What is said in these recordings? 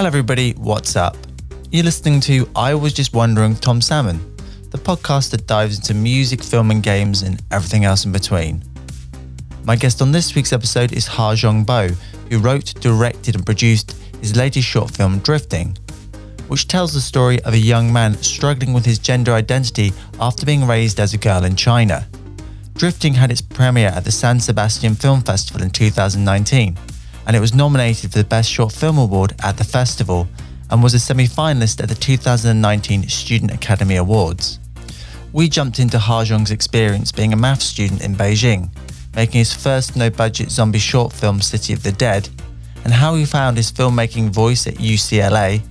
Hello everybody, what's up? You're listening to I Was Just Wondering with Tom Salmon, the podcast that dives into music, film and games and everything else in between. My guest on this week's episode is HanXiong Bo, who wrote, directed and produced his latest short film Drifting, which tells the story of a young man struggling with his gender identity after being raised as a girl in China. Drifting had its premiere at the San Sebastian Film Festival in 2019, and it was nominated for the Best Short Film Award at the festival and was a semi-finalist at the 2019 Student Academy Awards. We jumped into HanXiong's experience being a maths student in Beijing, making his first no-budget zombie short film City of the Dead, and how he found his filmmaking voice at UCLA,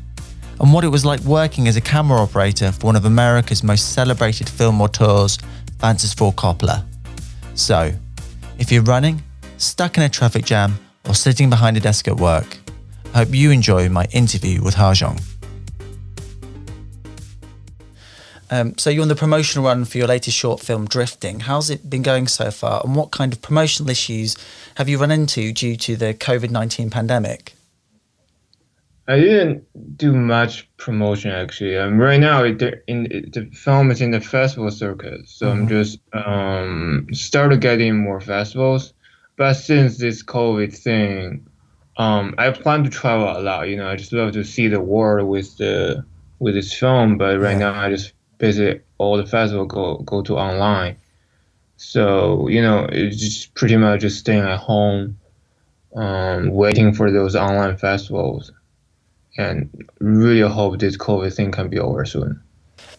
and what it was like working as a camera operator for one of America's most celebrated film auteurs, Francis Ford Coppola. So, if you're running, stuck in a traffic jam, or sitting behind a desk at work, I hope you enjoy my interview with HanXiong. So you're on the promotional run for your latest short film, Drifting. How's it been going so far, and what kind of promotional issues have you run into due to the COVID-19 pandemic? I didn't do much promotion actually. Right now, the film is in the festival circuit, so I'm just started getting more festivals. But since this COVID thing, I plan to travel a lot. I just love to see the world with this film. But right now, I just visit all the festivals, go to online. So it's just pretty much just staying at home, waiting for those online festivals. And really hope this COVID thing can be over soon.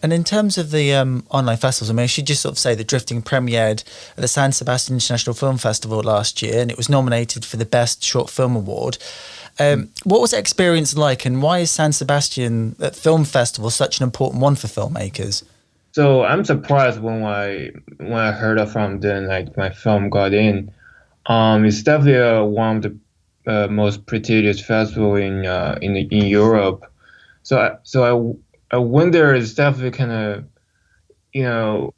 And in terms of the online festivals, I should just sort of say that Drifting premiered at the San Sebastian International Film Festival last year, and it was nominated for the Best Short Film Award. What was that experience like, and why is San Sebastian Film Festival such an important one for filmmakers? So I'm surprised when I heard from them, like my film got in. It's definitely one of the most prestigious festival in Europe. So I wonder, it's definitely kind of,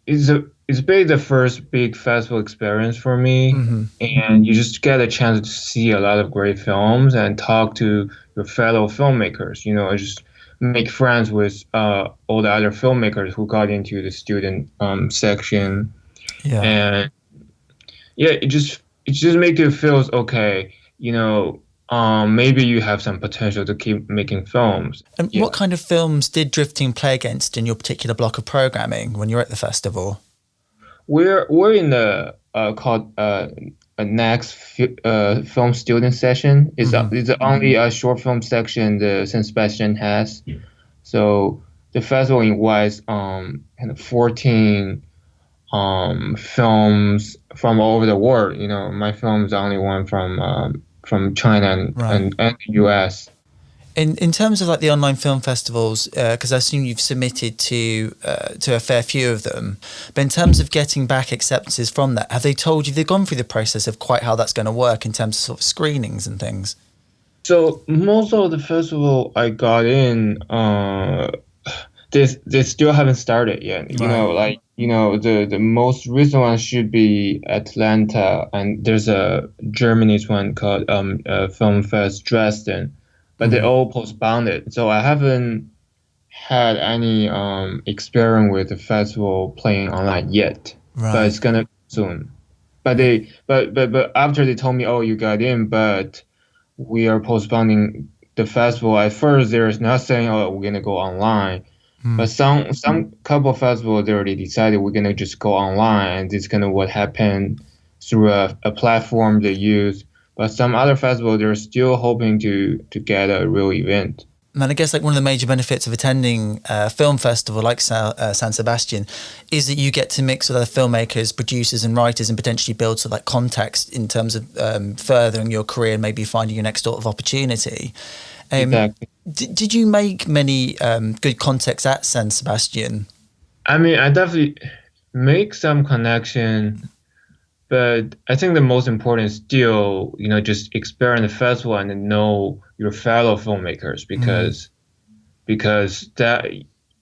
it's basically the first big festival experience for me, and you just get a chance to see a lot of great films and talk to your fellow filmmakers. I just make friends with all the other filmmakers who got into the student section, and it just makes you feel okay. Maybe you have some potential to keep making films. And what kind of films did Drifting play against in your particular block of programming when you're at the festival? We're in the called a next film student session. It's the only short film section the San Sebastian has. So the festival invites kind of 14 films from all over the world. My film is the only one from China and the US. In terms of like the online film festivals, because I assume you've submitted to a fair few of them, but in terms of getting back acceptances from that, have they told you they've gone through the process of quite how that's going to work in terms of sort of screenings and things? So most of the festival I got in, they still haven't started yet. The most recent one should be Atlanta, and there's a Germany's one called Film Fest Dresden, but they all postponed it. So I haven't had any experience with the festival playing online yet, but it's gonna soon. But after they told me, oh, you got in, but we are postponing the festival. At first, there's not saying, oh, we're gonna go online. But some couple of festivals, they already decided we're gonna just go online, and this is kind of what happened through a platform they use. But some other festivals, they're still hoping to get a real event. And I guess like one of the major benefits of attending a film festival like San Sebastian is that you get to mix with other filmmakers, producers and writers, and potentially build sort of like context in terms of furthering your career and maybe finding your next sort of opportunity. Exactly. Did you make many good contacts at San Sebastian? I definitely make some connection, but I think the most important is still, just experience the festival and know your fellow filmmakers, because that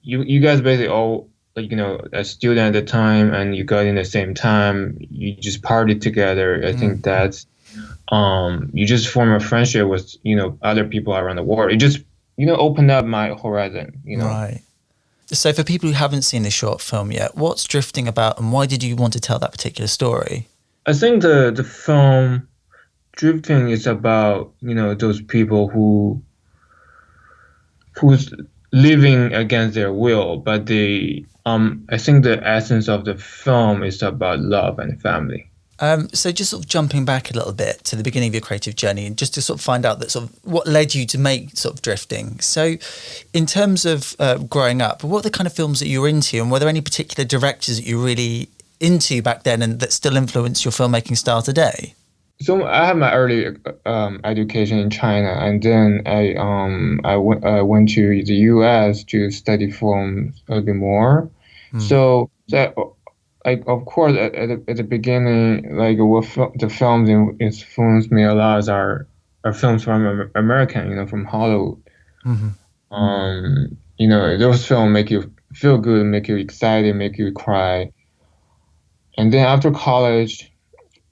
you guys basically all a student at the time, and you got in the same time, you just partied together. I think that's you just form a friendship with other people around the world. It just opened up my horizon. Right. So for people who haven't seen the short film yet, what's Drifting about, and why did you want to tell that particular story? I think the film Drifting is about those people who's living against their will, but I think the essence of the film is about love and family. So just sort of jumping back a little bit to the beginning of your creative journey, and just to sort of find out that sort of what led you to make sort of Drifting. So in terms of growing up, what are the kind of films that you were into, and were there any particular directors that you were really into back then and that still influence your filmmaking style today? So I had my early education in China, and then I went to the U.S. to study film a little bit more. So that, like, of course, at the beginning, like the films influenced me a lot are films from American, from Hollywood. Those films make you feel good, make you excited, make you cry. And then after college,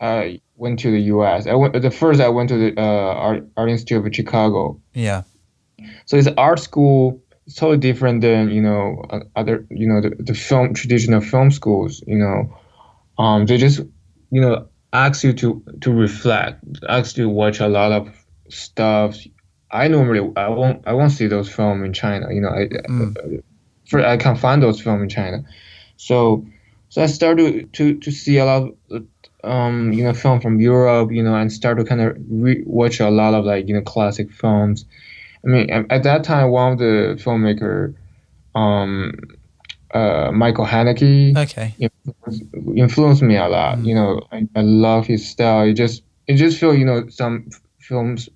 I went to the U.S. I went to the Art Institute of Chicago. Yeah. So it's art school. It's totally different than other the film traditional film schools. They just ask you to reflect, ask you to watch a lot of stuff. I won't see those films in China. I can't find those films in China. So I started to see a lot of film from Europe, and start to kind of watch a lot of classic films. I mean, at that time, one of the filmmaker, Michael Haneke, Okay. influenced me a lot. I love his style. It just feel some films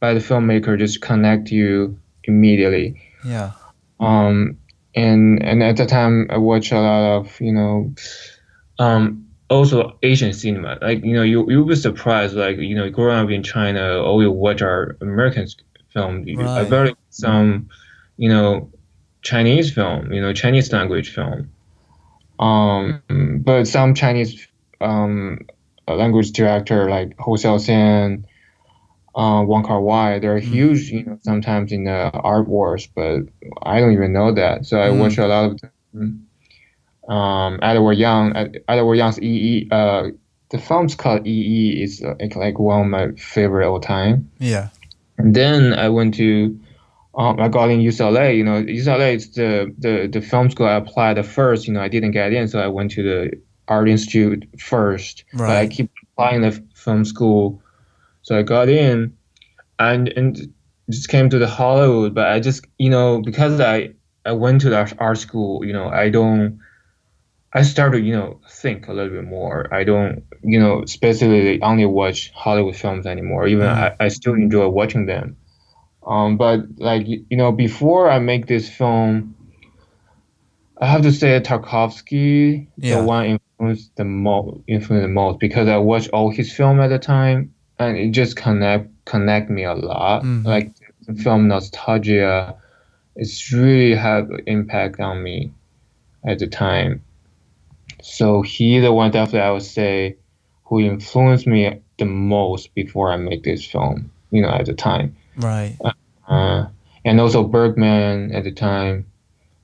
by the filmmaker just connect you immediately. Yeah. And at the time, I watched a lot of also Asian cinema. Like you'll be surprised. Like growing up in China, all you watch are American film. I Right. barely some Chinese film. Chinese language film. But some Chinese language director like Ho Xiaoxian, Wong Kar-wai, they're huge. Sometimes in the art wars, but I don't even know that. So I watch a lot of them. Edward Young's EE. The film's called EE. Is like one of my favorite all time. Yeah. And then I went to, I got in UCLA. UCLA is the film school I applied at first. I didn't get in, so I went to the Art Institute first. Right. But I keep applying the film school, so I got in, and just came to the Hollywood. But I just because I went to the art school. I started, think a little bit more. I don't, specifically only watch Hollywood films anymore. Even I still enjoy watching them. But before I make this film, I have to say Tarkovsky, the one influenced the most because I watched all his film at the time, and it just connect me a lot. Like the film Nostalgia, it's really had impact on me at the time. So he the one definitely I would say who influenced me the most before I make this film, at the time. Right. And also Bergman at the time.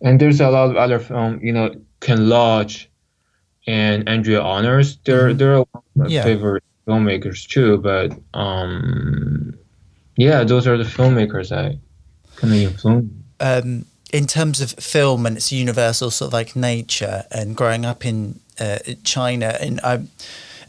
And there's a lot of other film, Ken Loach and Andrea Honors. They're one of my favorite filmmakers too. But those are the filmmakers I kind of influenced. In terms of film and its universal sort of like nature, and growing up in China, and I'm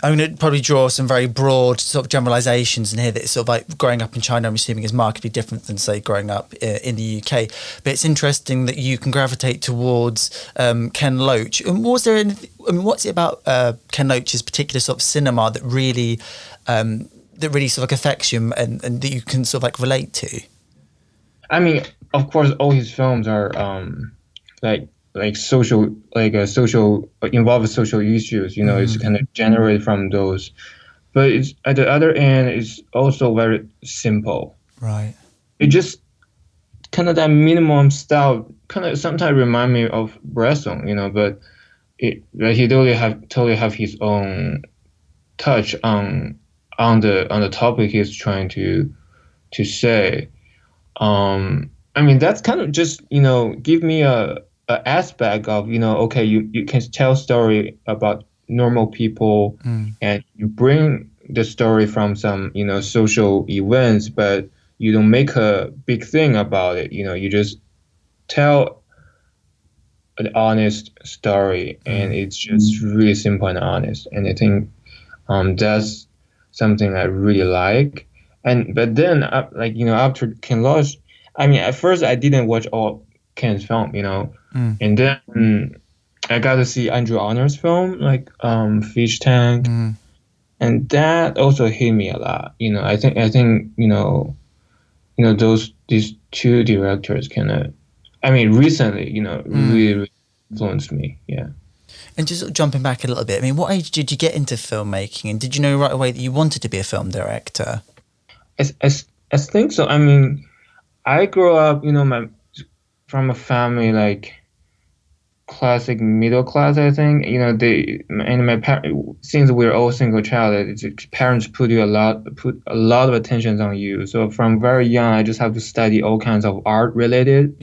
going to probably draw some very broad sort of generalizations in here that it's sort of like growing up in China, I'm assuming, is markedly different than, say, growing up in the UK. But it's interesting that you can gravitate towards Ken Loach. And was there anything, what's it about Ken Loach's particular sort of cinema that really sort of like affects you and that you can sort of like relate to? I mean, of course, all his films are social, involve social issues. It's kind of generated from those, but it's at the other end, it's also very simple. Right. It just kind of that minimum style kind of sometimes remind me of Bresson, but he totally have his own touch on the topic he's trying to say. I mean, that's kind of just, give me a aspect of, okay, you can tell story about normal people, and you bring the story from some, social events, but you don't make a big thing about it. You just tell an honest story, and it's just really simple and honest. And I think that's something I really like. But then after Ken Loach, I mean, at first I didn't watch all Ken's film, and then I got to see Andrew Honor's film, like Fish Tank, and that also hit me a lot. I think these two directors kind of, I mean, recently, really, really influenced me. Yeah. And just jumping back a little bit, I mean, what age did you get into filmmaking, and did you know right away that you wanted to be a film director? I think so. I mean, I grew up, from a family like classic middle class. I think since we're all single child, parents put a lot of attention on you. So from very young, I just have to study all kinds of art related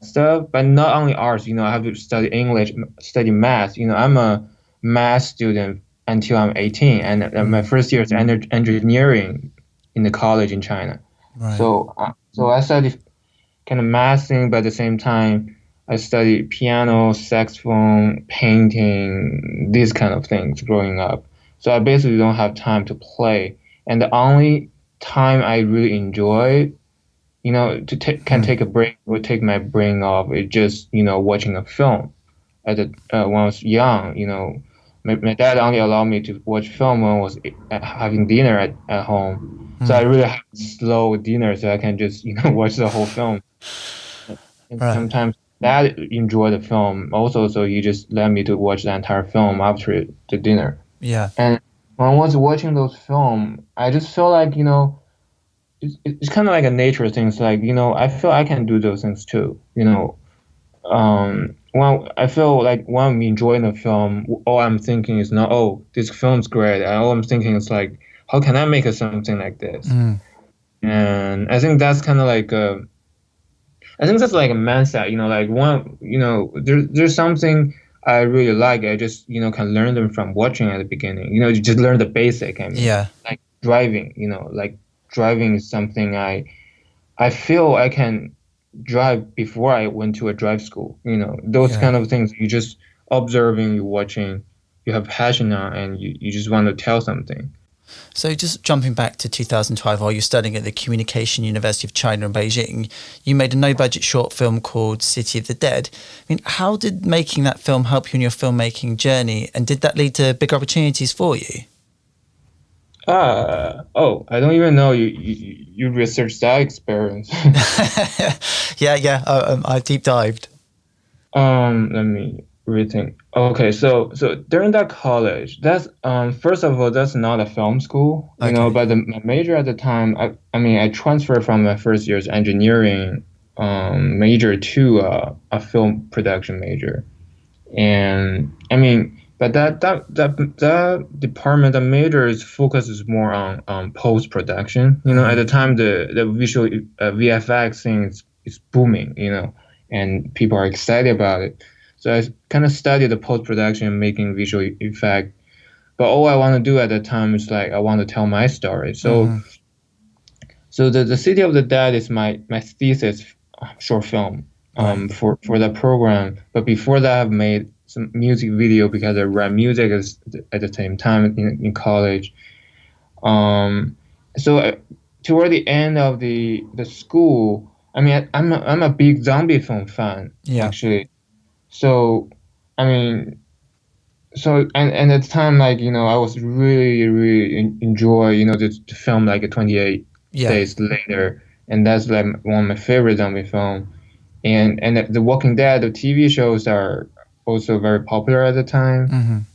stuff, but not only arts. I have to study English, study math. I'm a math student until I'm 18, and my first year is engineering in the college in China. Right. So I studied kind of math thing, but at the same time, I studied piano, saxophone, painting, these kind of things growing up. So I basically don't have time to play. And the only time I really enjoy, take a break or take my brain off, is just, watching a film. When I was young, my dad only allowed me to watch film when I was having dinner at home. So I really have to slow dinner so I can just, watch the whole film. And sometimes Dad enjoyed the film also, so he just let me to watch the entire film after the dinner. Yeah. And when I was watching those films, I just felt like, it's kind of like a nature thing. It's like, I feel I can do those things too. When I feel like when I'm enjoying the film, all I'm thinking is not, oh, this film's great. All I'm thinking is like, how can I make something like this? And I think that's kind of like I think that's like a mindset, like one, there's something I really like. I just, can learn them from watching at the beginning. You just learn the basic. I mean, like driving. Like driving is something I feel I can drive before I went to a drive school. Those kind of things. You just observing, you watching, you have passion on, and you just want to tell something. So just jumping back to 2012, while you're studying at the Communication University of China in Beijing, you made a no-budget short film called City of the Dead. I mean, how did making that film help you in your filmmaking journey, and did that lead to big opportunities for you? I don't even know you researched that experience. Yeah. I deep dived. Let me rethink. Okay, so during that college, that's first of all, that's not a film school, but my major at the time, I transferred from my first year's engineering major to a film production major, and but that department, the major focuses more on post production. At the time, the visual VFX thing is booming, and people are excited about it. So I kind of studied the post-production and making visual effect. But all I want to do at the time is like, I want to tell my story. So so the City of the Dead is my thesis short film for that program. But before that, I've made some music video because I read music at the same time in college. So toward the end of the school, I'm a big zombie film fan, actually. So, and at the time, like, I was really, really enjoy, the film, like 28 Days Later. And that's like one of my favorite zombie film. And The Walking Dead, the TV shows are also very popular at the time.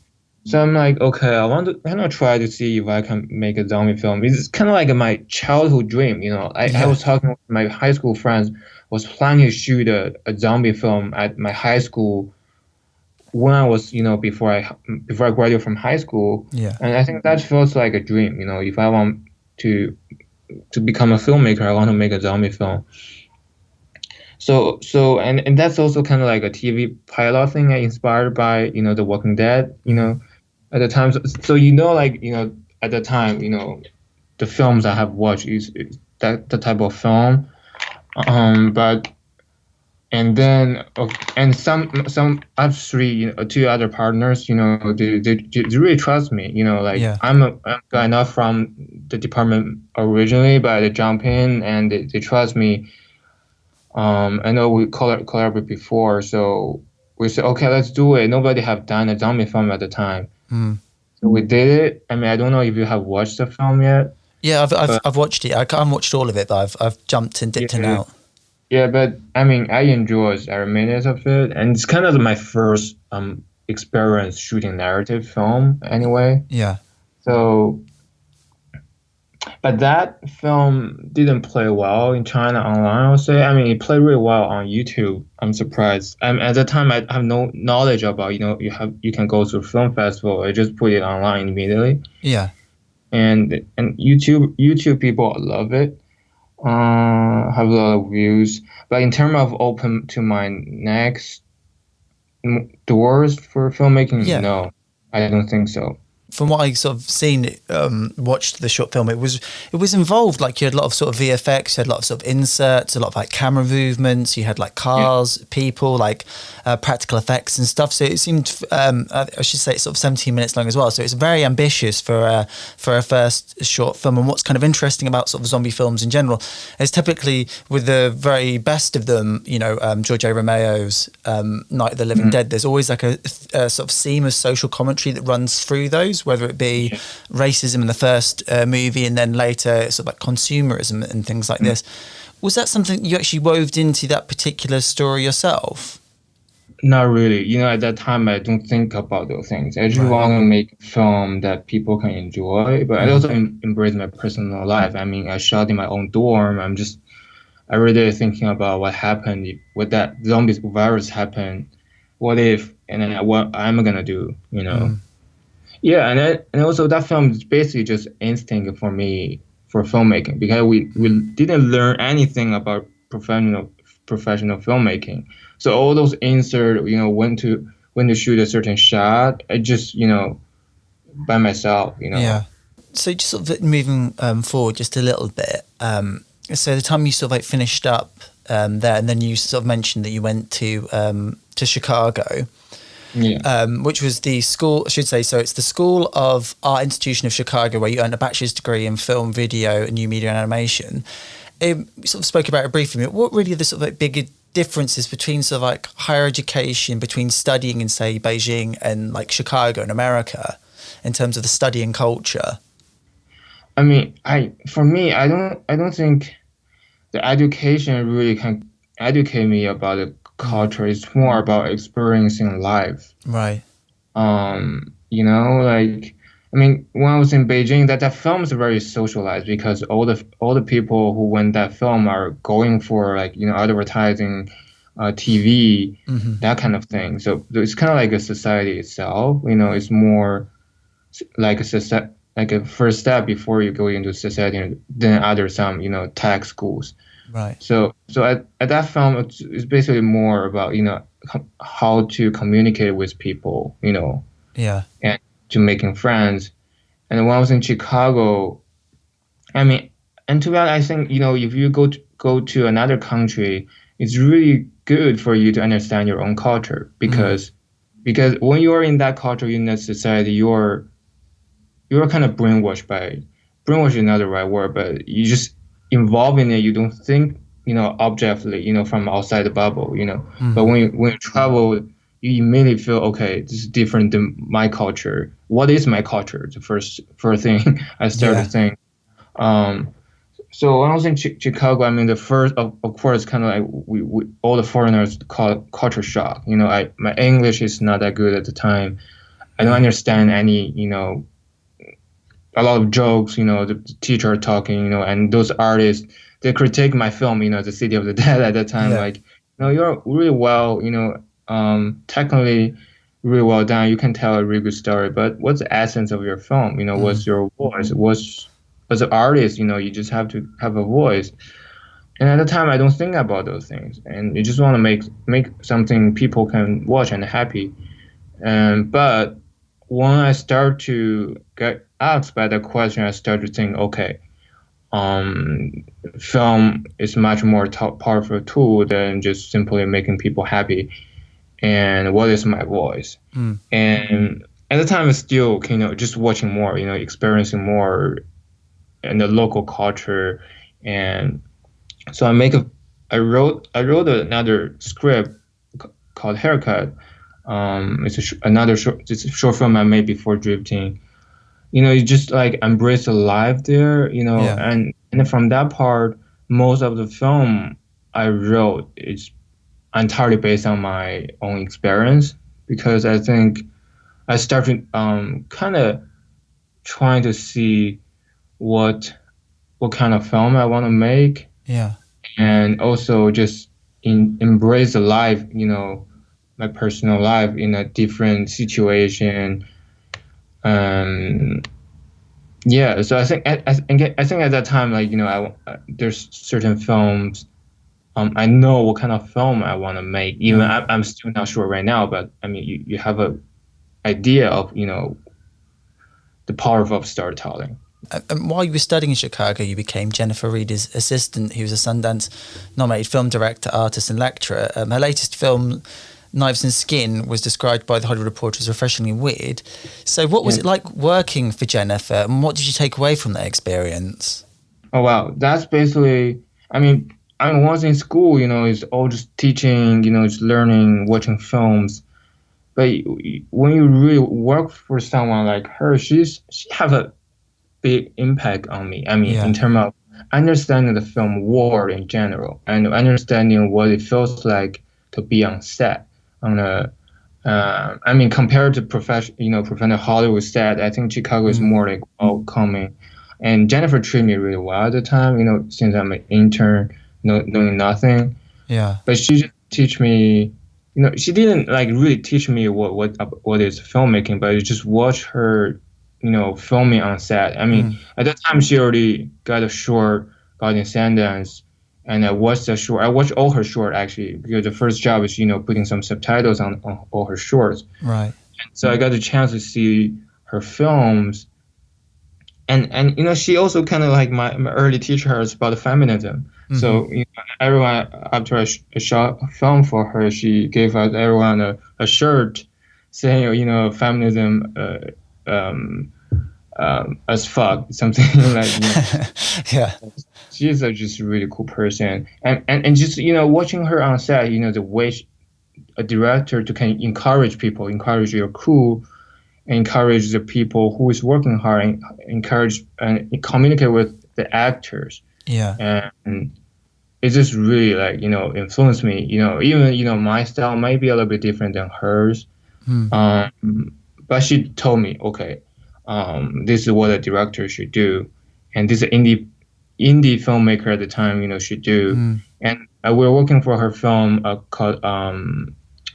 So I'm like, okay, I want to try to see if I can make a zombie film. It's kind of like my childhood dream, I was talking with my high school friends, was planning to shoot a zombie film at my high school when I was, before I graduated from high school. And I think that feels like a dream, if I want to become a filmmaker, I want to make a zombie film. And that's also kind of like a TV pilot thing, inspired by, The Walking Dead, at the time. So like, at the time, the films I have watched is that the type of film. But and then and some I have three, two other partners, they really trust me, like Yeah. I'm a guy not from the department originally, but they jump in and they trust me. I know we collaborated before, so we said, okay, let's do it. Nobody have done a zombie film at the time. Mm. So we did it. I mean, I don't know if you have watched the film yet. Yeah, but I've watched it. I haven't watched all of it, but I've jumped and dipped in and yeah, out. yeah, but I mean, I enjoyed every minute of it, and it's kind of my first experience shooting narrative film anyway. Yeah. So, but that film didn't play well in China online, I would say. I mean, it played really well on YouTube. I'm surprised. At the time, I have no knowledge about, you can go to a film festival. I just put it online immediately. Yeah. And YouTube people love it. Have a lot of views. But in terms of open to my next doors for filmmaking, Yeah. no, I don't think so. From what I sort of seen, watched the short film, it was involved. Like you had a lot of sort of VFX, you had a lot of sort of inserts, a lot of like camera movements. You had like cars, people, like practical effects and stuff. So it seemed, I should say, it's sort of 17 minutes long as well. So it's very ambitious for a first short film. And what's kind of interesting about sort of zombie films in general is typically with the very best of them, George A. Romero's Night of the Living Dead. There's always like a sort of seam of social commentary that runs through those, whether it be racism in the first movie and then later sort of like consumerism and things like this. Was that something you actually wove into that particular story yourself? Not really. At that time, I don't think about those things. I just want to make a film that people can enjoy, but I also embrace my personal life. I mean, I shot in my own dorm. I'm just every day thinking about what happened if that zombie virus happened. What if, and then what I'm gonna do, Yeah, and also that film is basically just instinct for me for filmmaking, because we didn't learn anything about professional filmmaking. So all those insert, when to shoot a certain shot, I just by myself, Yeah. So just sort of moving forward just a little bit. So the time you sort of like finished up there, and then you sort of mentioned that you went to Chicago. Yeah. Which was the school, I should say. So it's the School of Art Institution of Chicago, where you earned a bachelor's degree in film, video, and new media and animation. We sort of spoke about it briefly. What really are the sort of like bigger differences between sort of like higher education, between studying in, say, Beijing and like Chicago in America, in terms of the studying culture? I mean, I don't think the education really can educate me about the culture. It's more about experiencing life. Right. Like, I mean, when I was in Beijing, that film is very socialized, because all the people who went that film are going for like, advertising, TV, that kind of thing. So it's kind of like a society itself. It's more like a first step before you go into society than other some tech schools. Right. So at that film, it's basically more about how to communicate with people, Yeah. and to making friends. And when I was in Chicago, I mean, and to be honest, I think if you go to another country, it's really good for you to understand your own culture, because when you are in that culture, in that society, you're kind of brainwashed is not the right word, but you just involved in it. You don't think objectively, from outside the bubble, but when you travel, you immediately feel, okay, this is different than my culture. What is my culture? The first thing I started to think. So when I was in Chicago, I mean, the first, of course, kind of like we all the foreigners call it culture shock. My English is not that good at the time. I don't understand any, a lot of jokes, the teacher talking, and those artists, they critique my film, The City of the Dead at that time. Like, you're really well, technically really well done. You can tell a really good story, but what's the essence of your film? What's your voice? As an artist, you just have to have a voice. And at the time, I don't think about those things, and you just want to make something people can watch and happy. But when I start to get asked by the question, I start to think, okay, um, film is much more powerful tool than just simply making people happy. And what is my voice? And at the time, it's still, just watching more, experiencing more in the local culture. And so I wrote another script called Haircut. It's a short film I made before Drifting. You just like embrace the life there, Yeah. and from that part, most of the film I wrote is entirely based on my own experience, because I think I started kind of trying to see what kind of film I want to make, Yeah. and also just embrace the life, my personal life in a different situation. Um, yeah, so I think at that time, like, there's certain films. I know what kind of film I want to make. Even I'm still not sure right now, but I mean, you have a idea of, the power of storytelling. And while you were studying in Chicago, you became Jennifer Reeder's assistant, who was a Sundance nominated film director, artist, and lecturer. Her latest film, Knives and Skin, was described by The Hollywood Reporter as refreshingly weird. So what was it like working for Jennifer, and what did you take away from that experience? Oh, wow. That's basically, I was in school, it's all just teaching, just learning, watching films. But when you really work for someone like her, she have a big impact on me. In terms of understanding the film world in general, and understanding what it feels like to be on set. Compared to professional Hollywood set, I think Chicago is more like welcoming. And Jennifer treated me really well at the time, since I'm an intern, knowing nothing. Yeah. But she just teach me, she didn't like really teach me what is filmmaking, but I just watch her, filming on set. At that time she already got a short, got in Sundance, and I watched the short. I watched all her short actually, because the first job is, putting some subtitles on all her shorts. Right. So I got the chance to see her films. And she also kind of like my early teacher was about feminism. So everyone, after I shot a film for her, she gave us everyone a shirt saying, feminism as fuck, something like. Yeah. She's a just really cool person, and just watching her on set, the way a director to can encourage people, encourage your crew, encourage the people who is working hard, and encourage and communicate with the actors. Yeah. And it just really like influenced me. Even my style might be a little bit different than hers. But she told me, okay, this is what a director should do, and this is indie filmmaker at the time should do. And we were working for her film called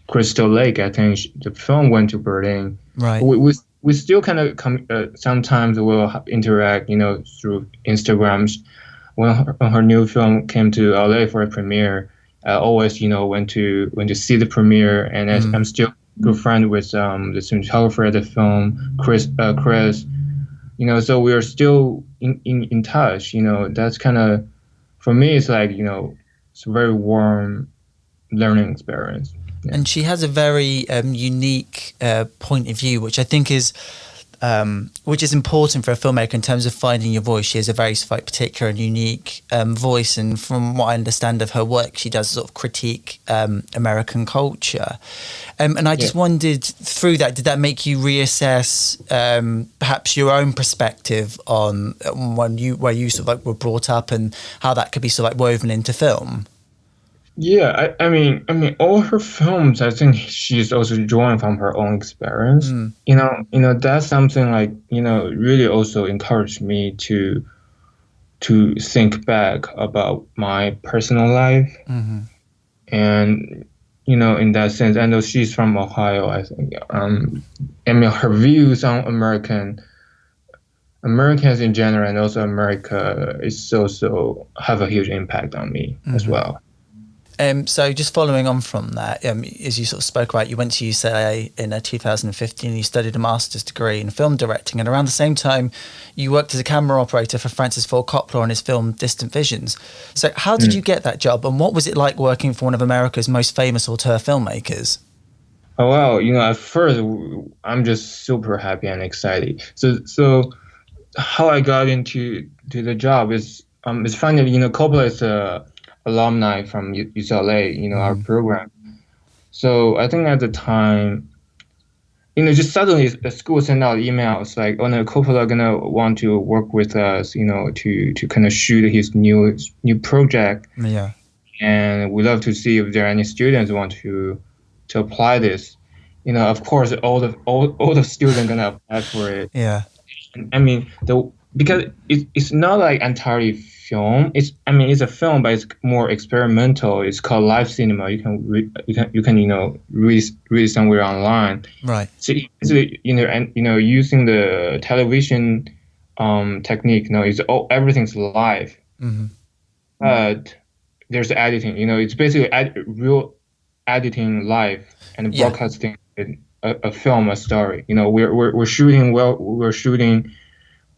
Crystal Lake. I think the film went to Berlin. Right. We still kind of sometimes we'll interact, through Instagrams. When her new film came to LA for a premiere, I always, went to see the premiere, and I'm still good friend with the cinematographer at the film, Chris. So we are still in touch. That's kind of, for me, it's like it's a very warm learning experience. Yeah. And she has a very unique point of view, which I think is important for a filmmaker in terms of finding your voice. She has a very particular and unique voice, and from what I understand of her work, she does sort of critique American culture. And I just wondered, through that, did that make you reassess perhaps your own perspective on where you sort of like were brought up, and how that could be sort of like woven into film? Yeah, I mean, all her films, I think she's also drawing from her own experience. That's something like, really also encouraged me to think back about my personal life. And, in that sense, I know she's from Ohio, I think. Her views on Americans in general and also America is also have a huge impact on me as well. So just following on from that, as you sort of spoke about, you went to UCLA in 2015, you studied a master's degree in film directing, and around the same time you worked as a camera operator for Francis Ford Coppola on his film Distant Visions. So how did you get that job, and what was it like working for one of America's most famous auteur filmmakers? Oh, well, at first I'm just super happy and excited. So how I got into the job is it's funny, Coppola is a alumni from UCLA, our program. So I think at the time, just suddenly the school sent out emails like, oh no, Coppola gonna want to work with us, to kind of shoot his new project. Yeah. And we love to see if there are any students who want to apply this. Of course, all the students gonna apply for it. Yeah. I mean, because it's not like entirely film. It's a film, but it's more experimental. It's called live cinema. You can read somewhere online. Right. So using the television technique. Everything's live. But there's editing. It's basically real editing live and broadcasting a film, a story. We're shooting we're shooting.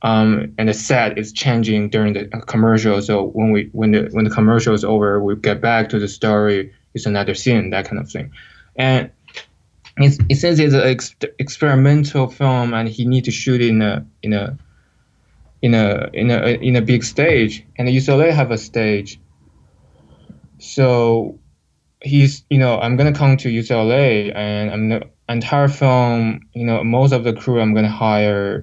And the set is changing during the commercial. So when the commercial is over, we get back to the story. It's another scene, that kind of thing. And since it's an experimental film, and he need to shoot it in a big stage, and the UCLA have a stage. So he's I'm gonna come to UCLA, and I'm the entire film, most of the crew I'm gonna hire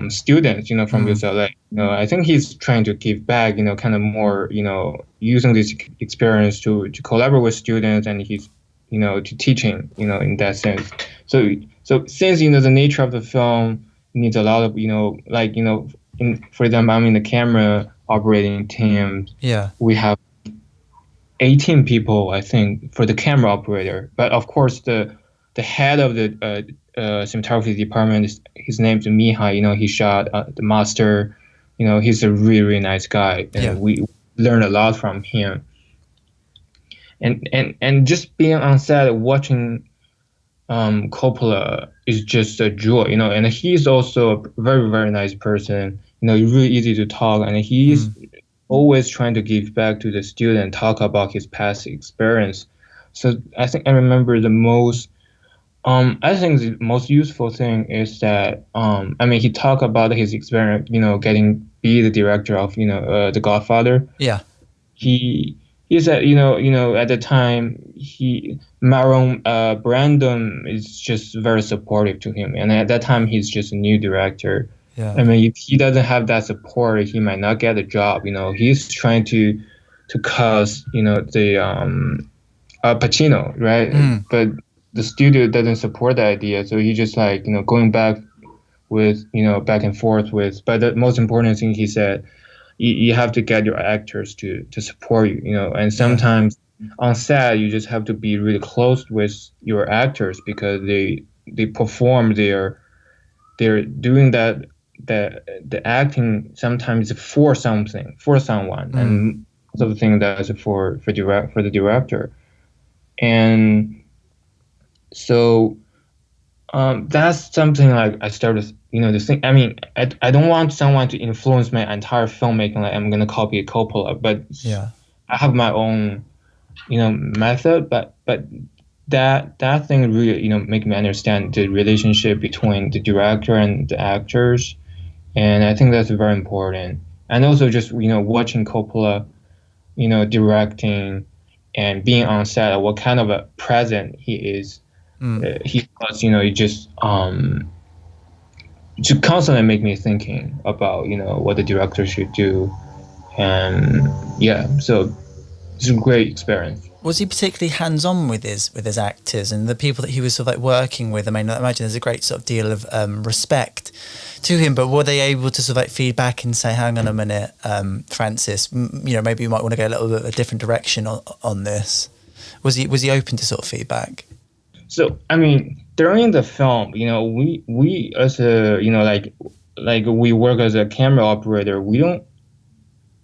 students, from UCLA. I think he's trying to give back, kind of more, using this experience to collaborate with students, and he's, to teaching, in that sense. So since the nature of the film needs a lot of, for example, I'm in the camera operating team. Yeah. We have 18 people, I think, for the camera operator. But of course, the head of the cinematography department, his name's Mihai. He shot the master. He's a really, really nice guy, and we learned a lot from him. And just being on set watching Coppola is just a joy, And he's also a very, very nice person. Really easy to talk, and he's always trying to give back to the student, talk about his past experience. So I think I remember the most. I think the most useful thing is that he talked about his experience, be the director of The Godfather. Yeah. He said at the time Marlon Brando is just very supportive to him, and at that time he's just a new director. Yeah. If he doesn't have that support, he might not get a job. He's trying to cast the Pacino, right? But the studio doesn't support the idea, so he just going back with back and forth with. But the most important thing he said, you have to get your actors to support you, and sometimes on set you just have to be really close with your actors, because they perform they're doing that the acting sometimes for something, for someone, and most of the thing that's for the director. And so that's something like I started, to think. I don't want someone to influence my entire filmmaking. Like I'm gonna copy Coppola, but I have my own, method. But that thing really, make me understand the relationship between the director and the actors, and I think that's very important. And also just watching Coppola, directing and being on set, what kind of a present he is. He was, he just to constantly make me thinking about what the director should do, and so it's a great experience. Was he particularly hands-on with his actors and the people that he was sort of working with? I imagine there's a great sort of deal of respect to him, but were they able to sort of feedback and say, hang on a minute, Francis, maybe you might want to go a little bit of a different direction on this? Was he open to sort of feedback? So during the film, we as a like we work as a camera operator, we don't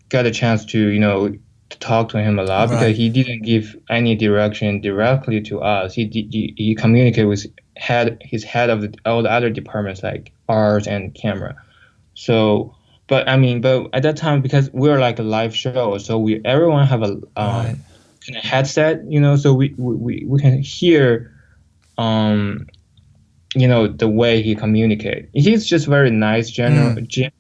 get a chance to to talk to him a lot because he didn't give any direction directly to us. He communicated with his head of all the other departments like art and camera. So, but at that time, because we're like a live show, so everyone have a kind of headset, so we can hear the way he communicate. He's just very nice, gentleman. He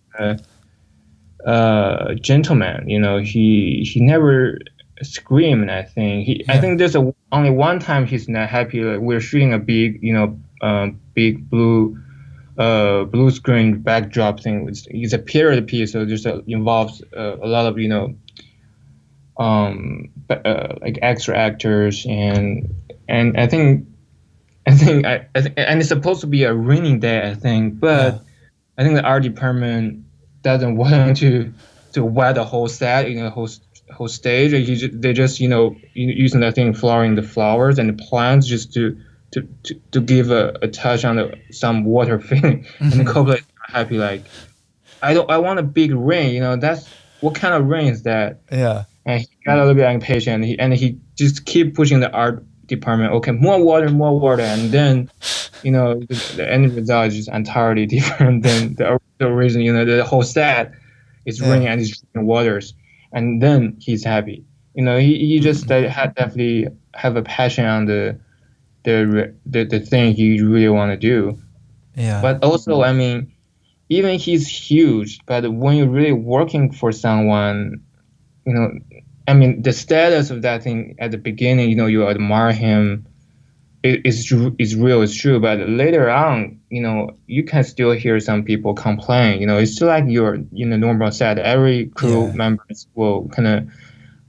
never screamed. I think I think there's only one time he's not happy. Like we're shooting a big big blue screen backdrop thing. It's a period piece, so there's involves a lot of like extra actors and I think and it's supposed to be a rainy day, I think, but I think the art department doesn't want to wet the whole set, whole stage. They just using that thing, flowering the flowers and the plants just to give a touch on some water feeling. And the Coppola is happy, like I want a big rain. That's what kind of rain is that? Yeah. And he got a little bit impatient. He just keep pushing the art department. Okay, more water, and then the end result is just entirely different than the reason. The whole set is raining and it's drinking waters, and then he's happy. He just definitely have a passion on the thing he really want to do. Yeah. But also, even he's huge, but when you're really working for someone, the status of that thing at the beginning, you admire him, is real, it's true. But later on, you can still hear some people complain. It's still like you're in a normal set. Every crew members will kind of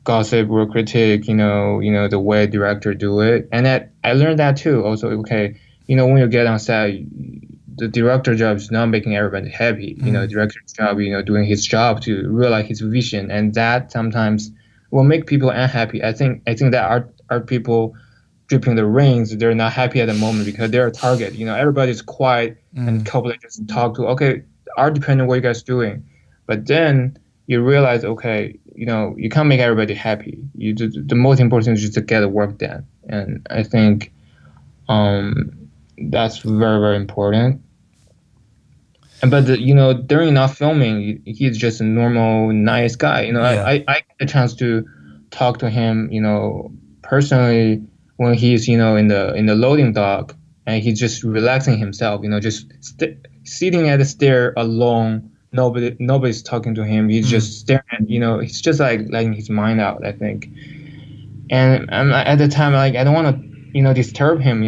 gossip or critique, the way director do it. And I learned that too. Also, okay, when you get on set, the director job is not making everybody happy. The director's job, doing his job to realize his vision, and that sometimes will make people unhappy. I think that art people dripping the rains, they're not happy at the moment because they're a target. Everybody's quiet and Coppola just talk to, okay, art depending what you guys doing. But then you realize, okay, you can't make everybody happy. The most important thing is just to get the work done. And I think that's very, very important. But during not filming, he's just a normal, nice guy. I get a chance to talk to him, personally when he's in the loading dock and he's just relaxing himself. Just sitting at the stair alone. Nobody's talking to him. He's just staring at. He's just like letting his mind out, I think. And at the time, like I don't want to disturb him.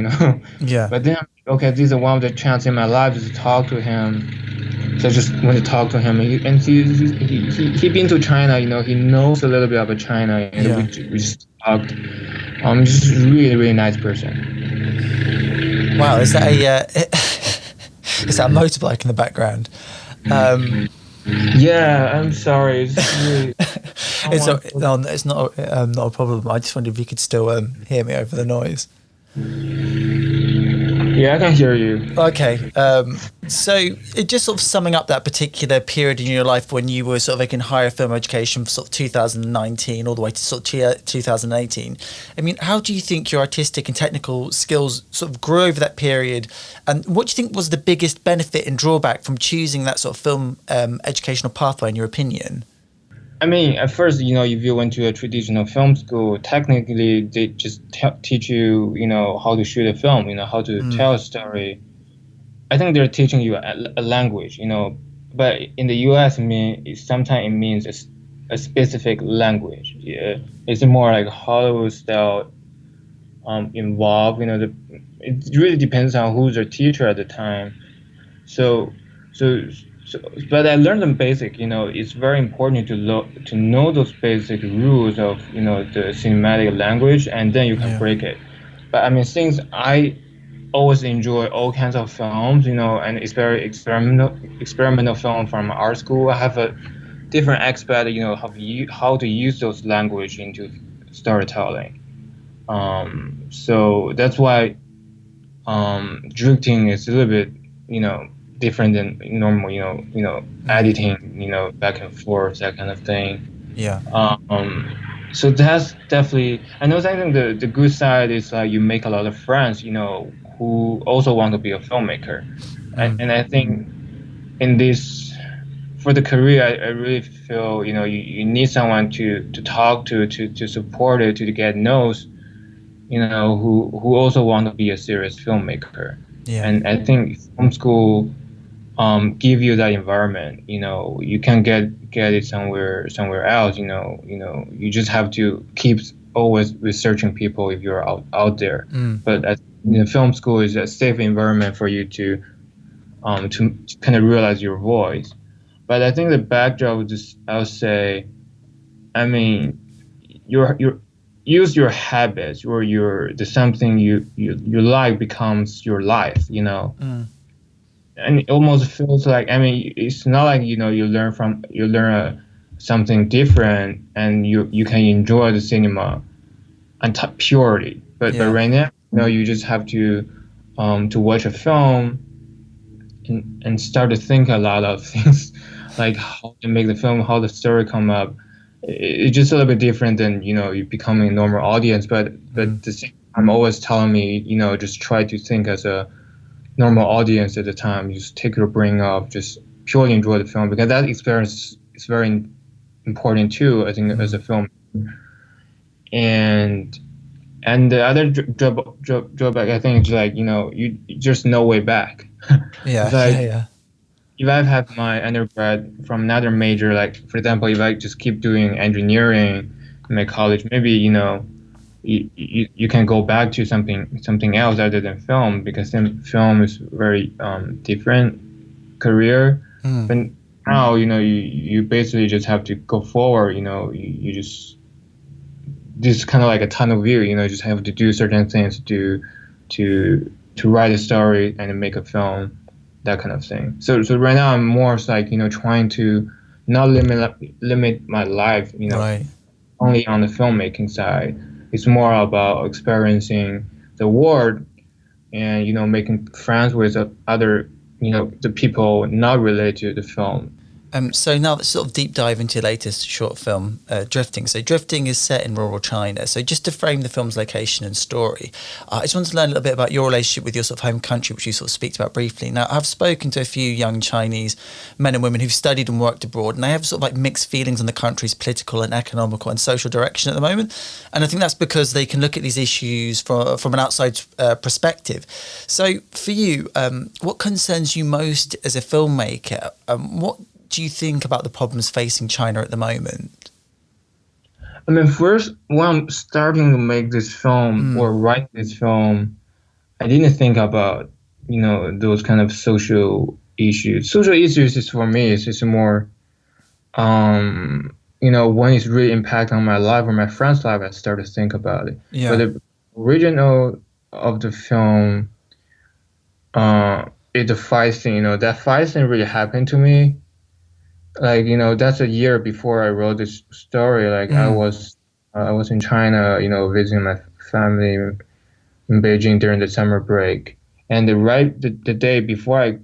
Yeah. But then okay, this is one of the chances in my life is to talk to him. So I just want to talk to him. He been to China. He knows a little bit about China, and we just talked. Just really, really nice person. Wow, is that is that a motorbike in the background? Yeah, I'm sorry. It's really. It's not a problem. I just wondered if you could still hear me over the noise. Yeah, I can hear you. Okay. So it just sort of summing up that particular period in your life when you were sort of like in higher film education for sort of 2019 all the way to sort of 2018. How do you think your artistic and technical skills sort of grew over that period? And what do you think was the biggest benefit and drawback from choosing that sort of film educational pathway in your opinion? At first, if you went to a traditional film school, technically they just teach you, how to shoot a film, how to tell a story. I think they're teaching you a language, but in the U.S., sometimes it means a specific language. Yeah. It's more like Hollywood style involved. It really depends on who's your teacher at the time. So, but I learned them basic. It's very important to know those basic rules of the cinematic language, and then you can break it. But since I always enjoy all kinds of films, and it's very experimental film from art school, I have a different aspect, how to use those language into storytelling. So that's why directing is a little bit, different than normal, editing, back and forth, that kind of thing. Yeah. So that's definitely, and also I think the good side is like you make a lot of friends, who also want to be a filmmaker. And I think in this, for the career, I really feel, you need someone to talk to support it, to get notes, who also want to be a serious filmmaker. Yeah. And I think film school give you that environment. You can get it somewhere else. You just have to keep always researching people if you're out there. But film school is a safe environment for you to kind of realize your voice. But I think the backdrop would just, I would say, I mean, your use your habits, or the something you like becomes your life. And it almost feels like, I mean, it's not like, you learn something different, and you can enjoy the cinema and purely. But right now, you just have to watch a film and start to think a lot of things, like how to make the film, how the story come up. It's just a little bit different than, you becoming a normal audience. But the same, I'm always telling me, just try to think as a normal audience at the time. Just take your brain off, just purely enjoy the film, because that experience is very important too, I think, as a film. And the other drawback, I think, is like, you just no way back. Yeah. Like, if I have my undergrad from another major, like for example, if I just keep doing engineering in my college, maybe, you can go back to something else other than film, because then film is very different career. But now, you basically just have to go forward. You just kind of like a tunnel view. Just have to do certain things to write a story and make a film, that kind of thing. So right now I'm more like, trying to not limit my life, Right. only on the filmmaking side. It's more about experiencing the world, and making friends with other, the people not related to the film. So now let's sort of deep dive into your latest short film, Drifting. So Drifting is set in rural China. So just to frame the film's location and story, I just wanted to learn a little bit about your relationship with your sort of home country, which you sort of speak about briefly. Now, I've spoken to a few young Chinese men and women who've studied and worked abroad, and they have sort of like mixed feelings on the country's political and economical and social direction at the moment. And I think that's because they can look at these issues from an outside perspective. So for you, what concerns you most as a filmmaker? What do you think about the problems facing China at the moment? I mean, first, when I'm starting to make this film or write this film, I didn't think about, those kind of social issues. Social issues is, for me, it's just more, when it's really impact on my life or my friend's life, I start to think about it. Yeah. But the original of the film, is the fight scene. That fight scene really happened to me. Like, that's a year before I wrote this story. Like, I was in China, visiting my family in Beijing during the summer break, and the day before I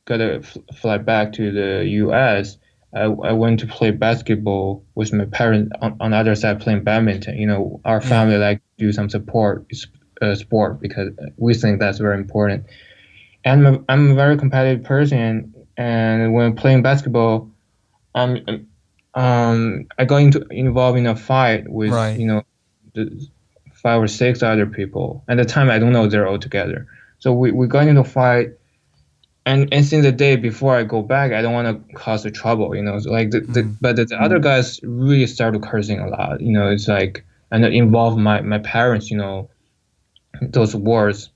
got to fly back to the U.S., I went to play basketball with my parents on the other side, playing badminton. Our family like to do some sport because we think that's very important. And I'm a very competitive person, and when playing basketball, I got involved in a fight with, the 5 or 6 other people. At the time, I don't know they're all together. So we got into a fight, and since the day before I go back, I don't want to cause the trouble, So like but the other guys really started cursing a lot, It's like, and it involved my parents, those words,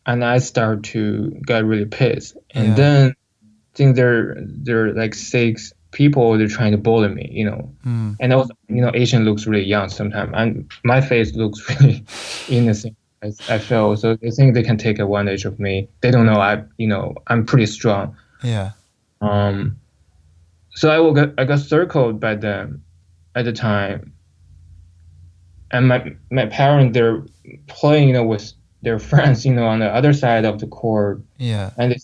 and I started to get really pissed, and then I think they're like 6 people, they're trying to bully me, And also, Asian looks really young sometimes, and my face looks really innocent, I feel. So they think they can take advantage of me. They don't know I'm pretty strong. Yeah. So I got circled by them at the time, and my parents, they're playing, with their friends, on the other side of the court, Yeah. and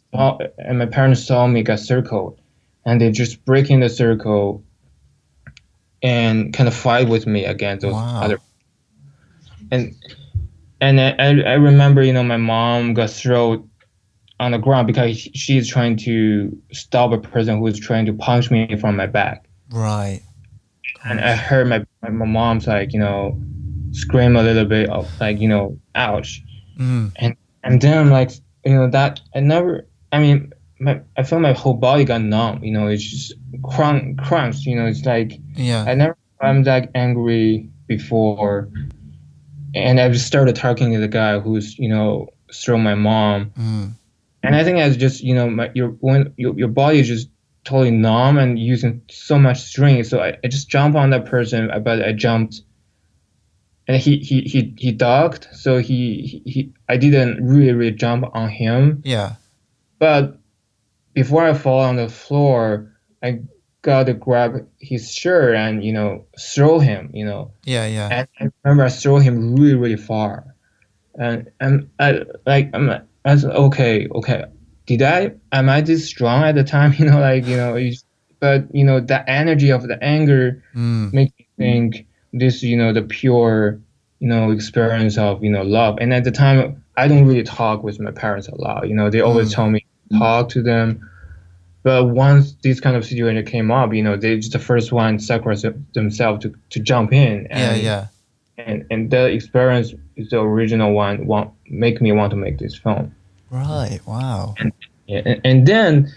my parents saw me get circled, and they just break in the circle and kind of fight with me against those Wow. other. And I remember, my mom got thrown on the ground because she's trying to stop a person who is trying to punch me from my back. Right. And I Gosh. heard my mom's like, scream a little bit of like, ouch. Mm. And then I'm like, that I never, I mean, I feel my whole body got numb, it's just crunch, it's like, Yeah. I'm that angry before. And I just started talking to the guy who's, throw my mom. Mm. And I think that's just, your body is just totally numb and using so much strength. So I just jumped on that person, but I jumped and he ducked. So I didn't really jump on him. Yeah. But before I fall on the floor, I got to grab his shirt and, throw him, Yeah. Yeah. And I remember I threw him really far. And I was okay. Am I this strong at the time? But the energy of the anger Mm. makes me think this, the pure, experience of, love. And at the time, I don't really talk with my parents a lot. They always Mm. tell me talk to them. But once this kind of situation came up, they just the first one sacrificed themselves to jump in. Yeah. Yeah. And the experience is the original one make me want to make this film. Right. Wow. And then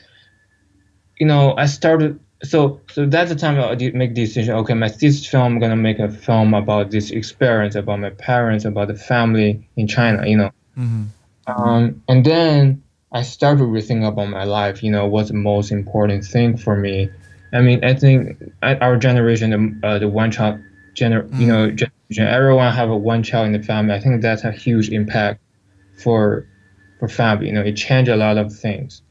I started, so that's the time I did make the decision. Okay, this film, I'm gonna make a film about this experience, about my parents, about the family in China. Mm-hmm. And then I started to rethink about my life. What's the most important thing for me? I mean, I think our generation, the one child generation, everyone have a one child in the family. I think that's a huge impact for family. It changed a lot of things.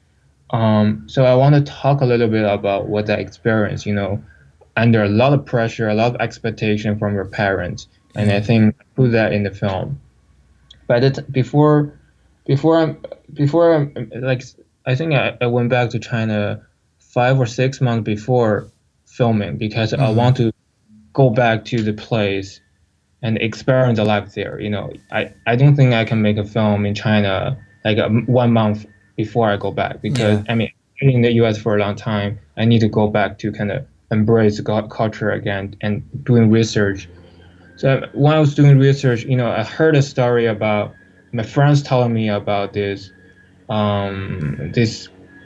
So I want to talk a little bit about what that experience. Under a lot of pressure, a lot of expectation from your parents, and Yeah. I think I put that in the film. But before I'm like, I think I went back to China 5 or 6 months before filming because I Mm-hmm. want to go back to the place and experience the life there. I don't think I can make a film in China like 1 month before I go back because Yeah. I mean, in the US for a long time, I need to go back to kind of embrace the culture again and doing research. So when I was doing research, I heard a story about my friends telling me about this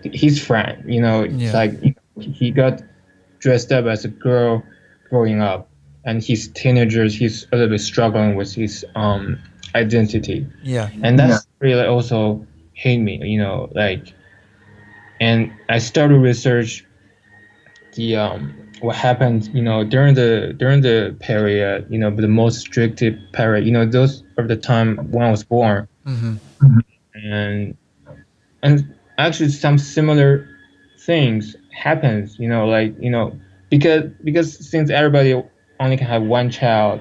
his friend. It's Yeah. like he got dressed up as a girl growing up, and his teenagers, he's a little bit struggling with his identity, Yeah. and that's really also hit me, and I started to research the what happened, during the period, the most strict period, those are the time when I was born, Mm-hmm. and and actually some similar things happens, because since everybody only can have one child,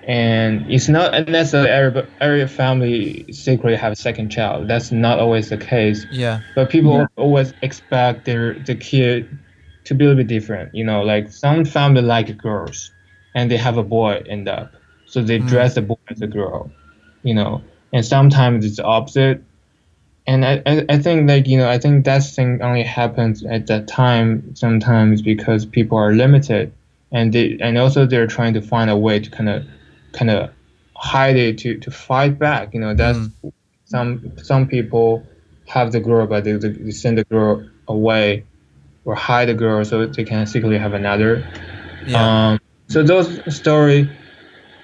and it's not necessarily every family secretly have a second child. That's not always the case, Yeah. but people always expect the kid to be a little bit different. Like some family like girls, and they have a boy end up, so they Mm. dress the boy as a girl, you know. And sometimes it's the opposite, and I think like I think that thing only happens at that time sometimes because people are limited, and also they're trying to find a way to kind of hide it to fight back. That's Mm. some people have the girl, but they send the girl away or hide the girl so they can secretly have another. Yeah. So those story,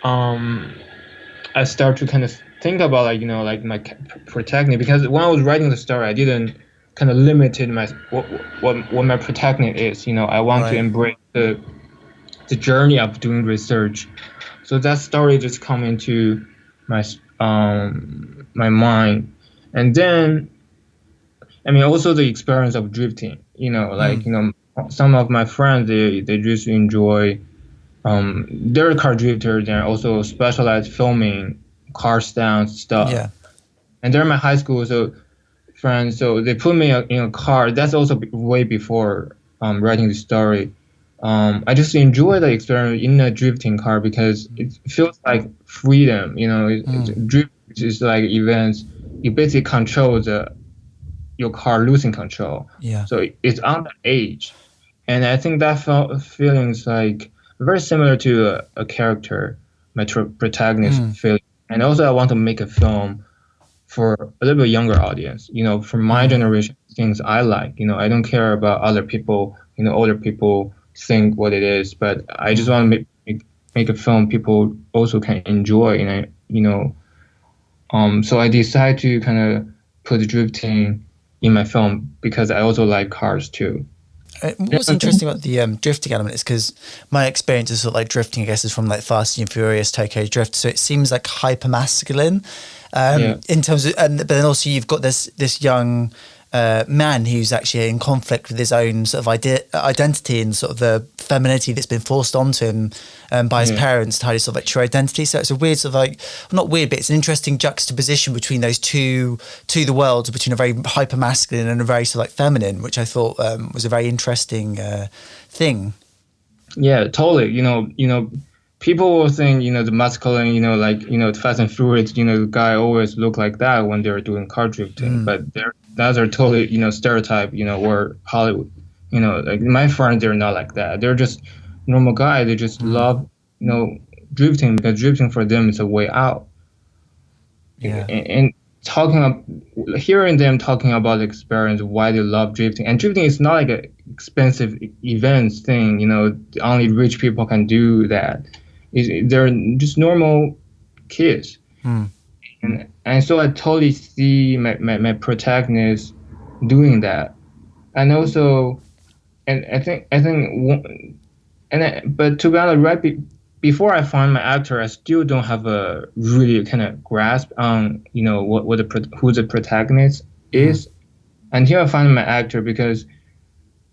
um, I start to kind of think about like like my protagonist, because when I was writing the story, I didn't kind of limited my what my protagonist is. I want to Right. embrace the journey of doing research. So that story just come into my my mind, and then I mean also the experience of drifting. Like Mm. some of my friends, they just enjoy they're car drifters and also specialized filming car stunts stuff. Yeah. and they're my high school friends. So they put me in a car. That's also way before writing the story. I just enjoy the experience in a drifting car because it feels like freedom. Drift is like events. You basically control your car losing control. Yeah. So it's on the edge, and I think that feeling is like very similar to a character, my protagonist feeling. And also, I want to make a film for a little bit younger audience. For my generation, things I like. I don't care about other people. Older people think what it is, but I just want to make a film people also can enjoy. So I decided to kind of put drifting in my film because I also like cars too. What's interesting about the drifting element is because my experience is sort of like drifting, I guess, is from like Fast and Furious, Tokyo Drift. So it seems like hyper masculine in terms of, but then also you've got this young man who's actually in conflict with his own sort of identity and sort of the femininity that's been forced onto him by his parents to hide his sort of like true identity. So it's a weird sort of like, well, not weird, but it's an interesting juxtaposition between those two the worlds, between a very hyper masculine and a very sort of like feminine, which I thought was a very interesting thing. Yeah, totally. People will think, the masculine, Fast and Furious, the guy always look like that when they're doing car drifting, but that's are totally, stereotype, or Hollywood, like my friends, they're not like that. They're just normal guy. They just love, drifting because drifting for them is a way out. Yeah. And hearing them talking about the experience, why they love drifting, and drifting is not like an expensive event thing. Only rich people can do that. They're just normal kids, and so I totally see my protagonist doing that, and also, and but to be honest, before I find my actor, I still don't have a really kind of grasp on who the protagonist is until I find my actor, because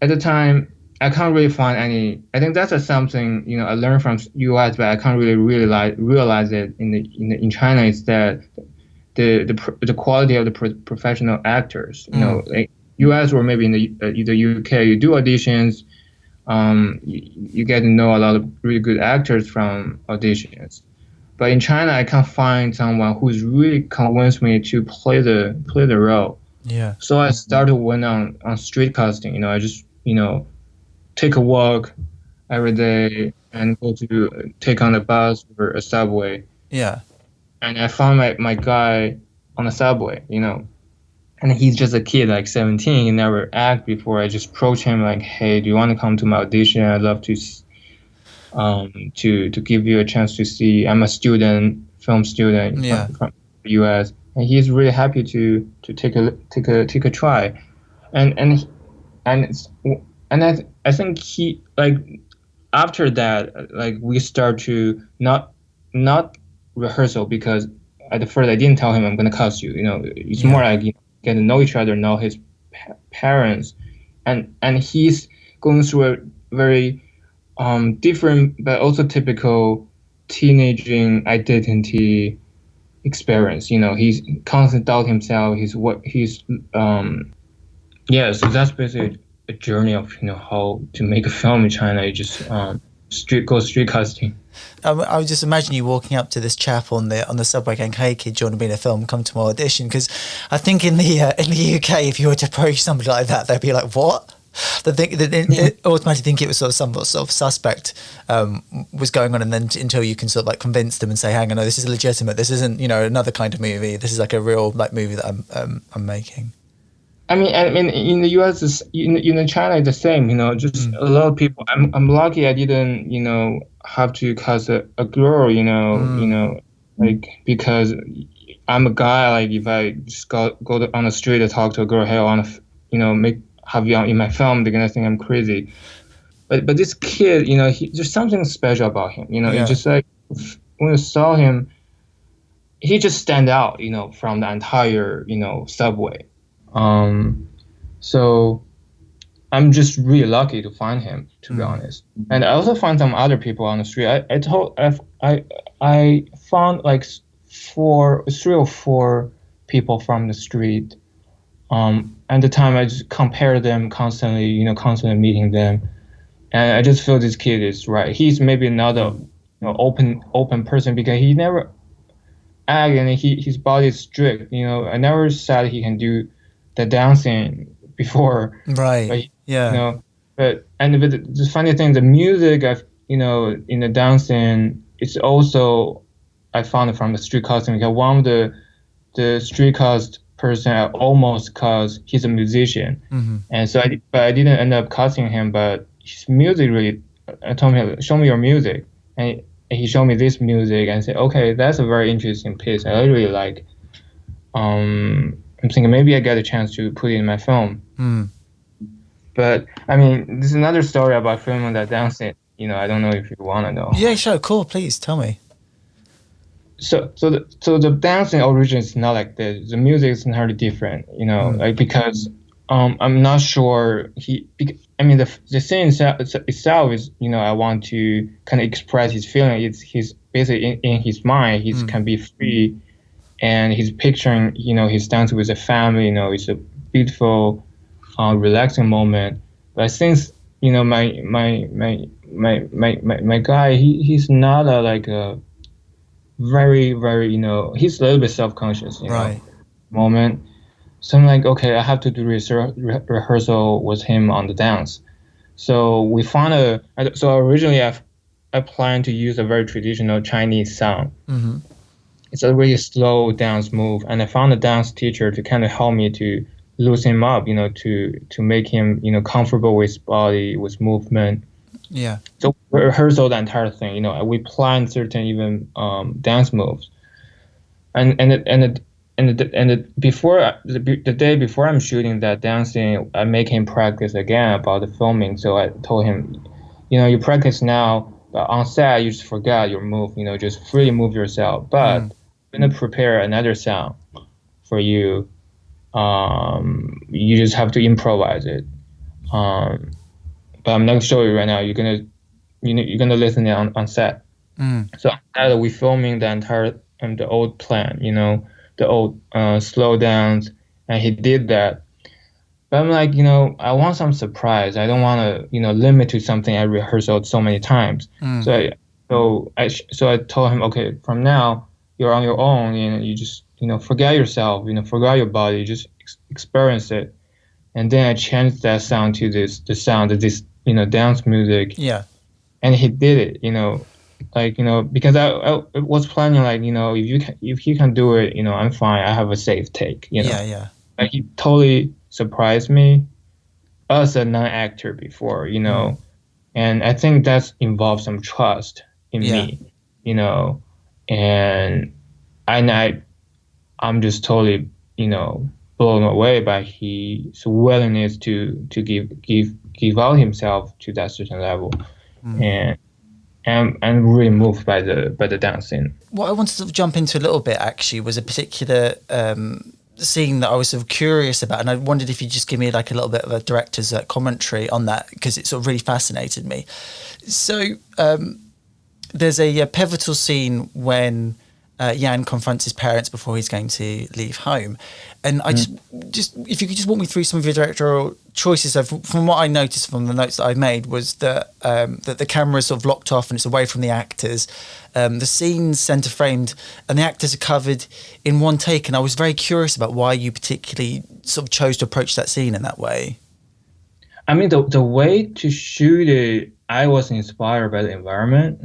at the time I can't really find any. I think that's something I learned from US, but I can't really realize it in China, is that the quality of the professional actors. Like US or maybe in the UK, you do auditions. You get to know a lot of really good actors from auditions, but in China, I can't find someone who's really convinced me to play the role. Yeah. So I started went on street casting. I just take a walk every day and go to take on a bus or a subway. Yeah. And I found my guy on the subway. And he's just a kid, like 17. He never acted before. I just approached him like, "Hey, do you want to come to my audition? I'd love to give you a chance to see. I'm a film student from the U.S." And he's really happy to take a try. And I think he, like, after that, like, we start to not rehearsal, because at the first I didn't tell him I'm gonna cast you. It's more like get to know each other, know his parents, and he's going through a very different but also typical teenaging identity experience. He's constantly doubt himself. So that's basically a journey of how to make a film in China. You just street casting. I was just imagining you walking up to this chap on the subway going, "Hey kid, do you want to be in a film? Come to my audition." Because I think in the UK, if you were to approach somebody like that, they'd be like, "What?" They automatically think it was sort of suspect was going on, and then until you can sort of like convince them and say, "Hang on, no, this is legitimate. This isn't another kind of movie. This is like a real like movie that I'm making." I mean, in the U.S., in China, it's the same. Just a lot of people. I'm lucky I didn't, have to cast a girl. Like, because I'm a guy. Like, if I just go on the street and talk to a girl, "Hey, I want to, have you in my film," they're gonna think I'm crazy. But this kid, there's something special about him. It's just like when I saw him, he just stand out. From the entire, subway. So I'm just really lucky to find him, to be honest. And I also found some other people on the street. I found like 3 or 4 people from the street. At the time, I just compare them constantly, constantly meeting them, and I just feel this kid is right. He's maybe not a open person because he never act and his body is strict. I never said he can do the dancing before, Right. but Yeah. but the funny thing, the music in the dancing, it's also I found it from the street costume because one of the street cast person I almost cast, he's a musician, and so but I didn't end up casting him, but his music really, I told him, show me your music, and he showed me this music and said, okay, that's a very interesting piece. I really like. I'm thinking maybe I get a chance to put it in my film. But I mean, there's another story about filming that dancing. I don't know if you want to know. Yeah, sure, cool. Please tell me. So the dancing origin is not like this. The music is entirely different. Like because I'm not sure the scene itself is I want to kind of express his feeling. It's he's basically in his mind. He can be free, and he's picturing he's dancing with a family. It's a beautiful, relaxing moment. But since my guy, he's not a very very he's a little bit self-conscious Right. moment. So I'm like, okay, I have to do rehearsal with him on the dance. So we found so originally I planned to use a very traditional Chinese sound. It's a really slow dance move, and I found a dance teacher to kind of help me to loosen him up, to make him comfortable with his body, with movement. Yeah. So we rehearsal the entire thing. We planned certain even dance moves, and before the day before I'm shooting that dancing, I make him practice again about the filming. So I told him, you practice now, but on set you just forget your move. Just freely move yourself. But I'm gonna prepare another sound for you. You just have to improvise it. But I'm not gonna show you right now. You're gonna listen it on set. So after we filming the entire the old plan, the old slow downs, and he did that. But I'm like, I want some surprise. I don't want to, limit to something I rehearsed so many times. So I told him, okay, from now you're on your own, and you just, forget yourself, forget your body, just experience it. And then I changed that sound to the sound of this, dance music. Yeah. And he did it, because I was planning if he can do it, I'm fine. I have a safe take, Yeah. Like he totally surprised me as a non-actor before, and I think that's involves some trust in me, and I'm just totally, blown away by his willingness to give out himself to that certain level, and I'm really moved by the dancing. What I wanted to jump into a little bit actually was a particular scene that I was sort of curious about, and I wondered if you'd just give me like a little bit of a director's commentary on that, because it sort of really fascinated me. So there's a pivotal scene when Yan confronts his parents before he's going to leave home, and I just if you could just walk me through some of your directorial choices. So from what I noticed from the notes that I made was that that the camera is sort of locked off and it's away from the actors. The scene's center framed and the actors are covered in one take, and I was very curious about why you particularly sort of chose to approach that scene in that way. I mean, the way to shoot it, I was inspired by the environment.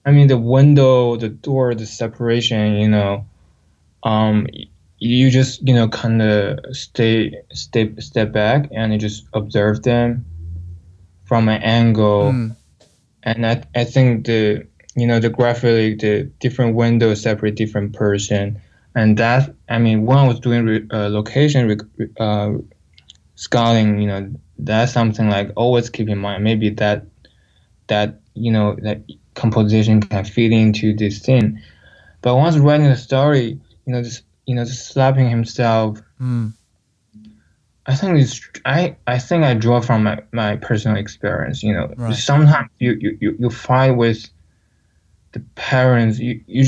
I mean, the window, the door, the separation, you just, kind of step back and you just observe them from an angle. And I think the graphic, the different windows separate different person. And that, I mean, when I was doing location scouting, that's something like always keep in mind. Maybe that composition can fit into this scene. But once writing the story, just slapping himself. I think I draw from my personal experience. Right. Sometimes you fight with the parents. You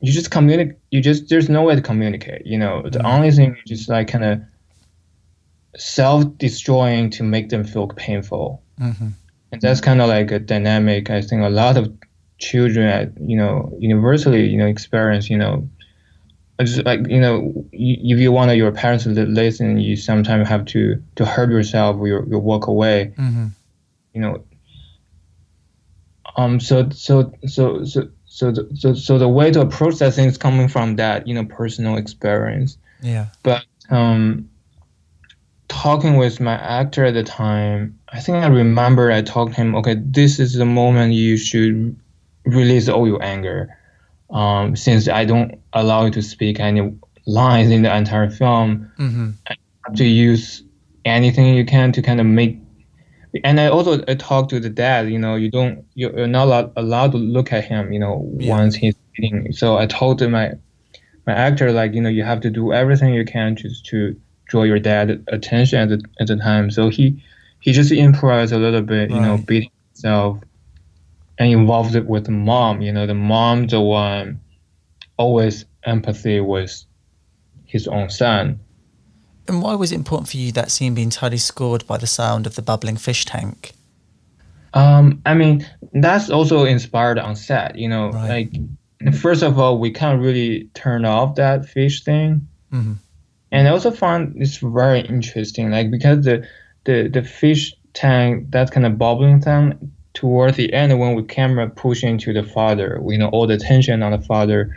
you just communicate. There's no way to communicate. You know, the only thing is just like kind of self-destroying to make them feel painful. And that's kind of like a dynamic I think a lot of children at, you know, universally, you know, experience, you know. It's just like, you know, if you want your parents to listen, you sometimes have to hurt yourself or you walk away. You know. So the way to approach that thing is coming from that, you know, personal experience. Yeah. But talking with my actor at the time, I think I remember I told him, okay, this is the moment you should release all your anger. Since I don't allow you to speak any lines in the entire film, I have to use anything you can to kind of make. And I talked to the dad, you know, you're not allowed to look at him, you know, once he's eating. So I told my actor, like, you know, you have to do everything you can just to draw your dad attention at the time. So he just improvised a little bit, you know, beating himself and involved it with the mom. You know, the mom, the one always empathy with his own son. And why was it important for you that scene be entirely scored by the sound of the bubbling fish tank? I mean, that's also inspired on set, you know, like, first of all, we can't really turn off that fish thing. And I also found it's very interesting, like, because the fish tank, that kind of bubbling thing, towards the end when we camera push into the father, you know, all the tension on the father.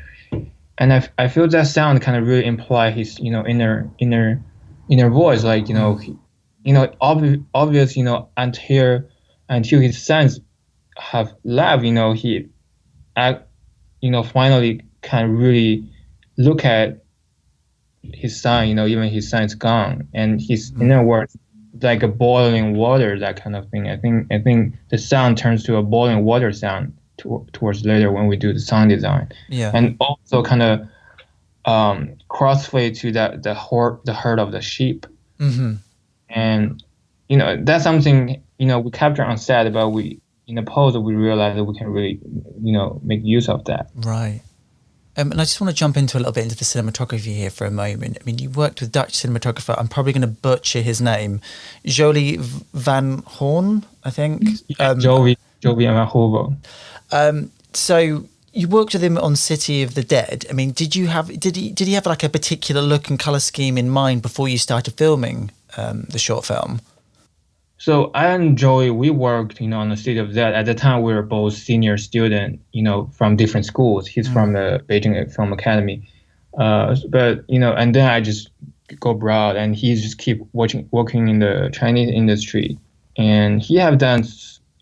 And I feel that sound kind of really imply his, you know, inner voice, like, you know, obvious, you know, until his sons have left, you know, he, you know, finally can really look at his son, you know, even his son is gone, and his inner words like a boiling water, that kind of thing. I think the sound turns to a boiling water sound towards later when we do the sound design. And also kind of crossfade to the herd of the sheep. And, you know, that's something, you know, we capture on set, but in the post we realize that we can really, you know, make use of that. And I just want to jump into a little bit into the cinematography here for a moment. I mean, you worked with Dutch cinematographer, I'm probably going to butcher his name, Jolie van Hoorn, I think. Jolie van Hoorn. So you worked with him on City of the Dead. I mean, did he have like a particular look and color scheme in mind before you started filming the short film? So I and Joey, we worked, you know, on the City of Dead. At the time, we were both senior students, you know, from different schools. He's from the Beijing Film Academy, but, you know, and then I just go abroad, and he just keep working in the Chinese industry, and he have done a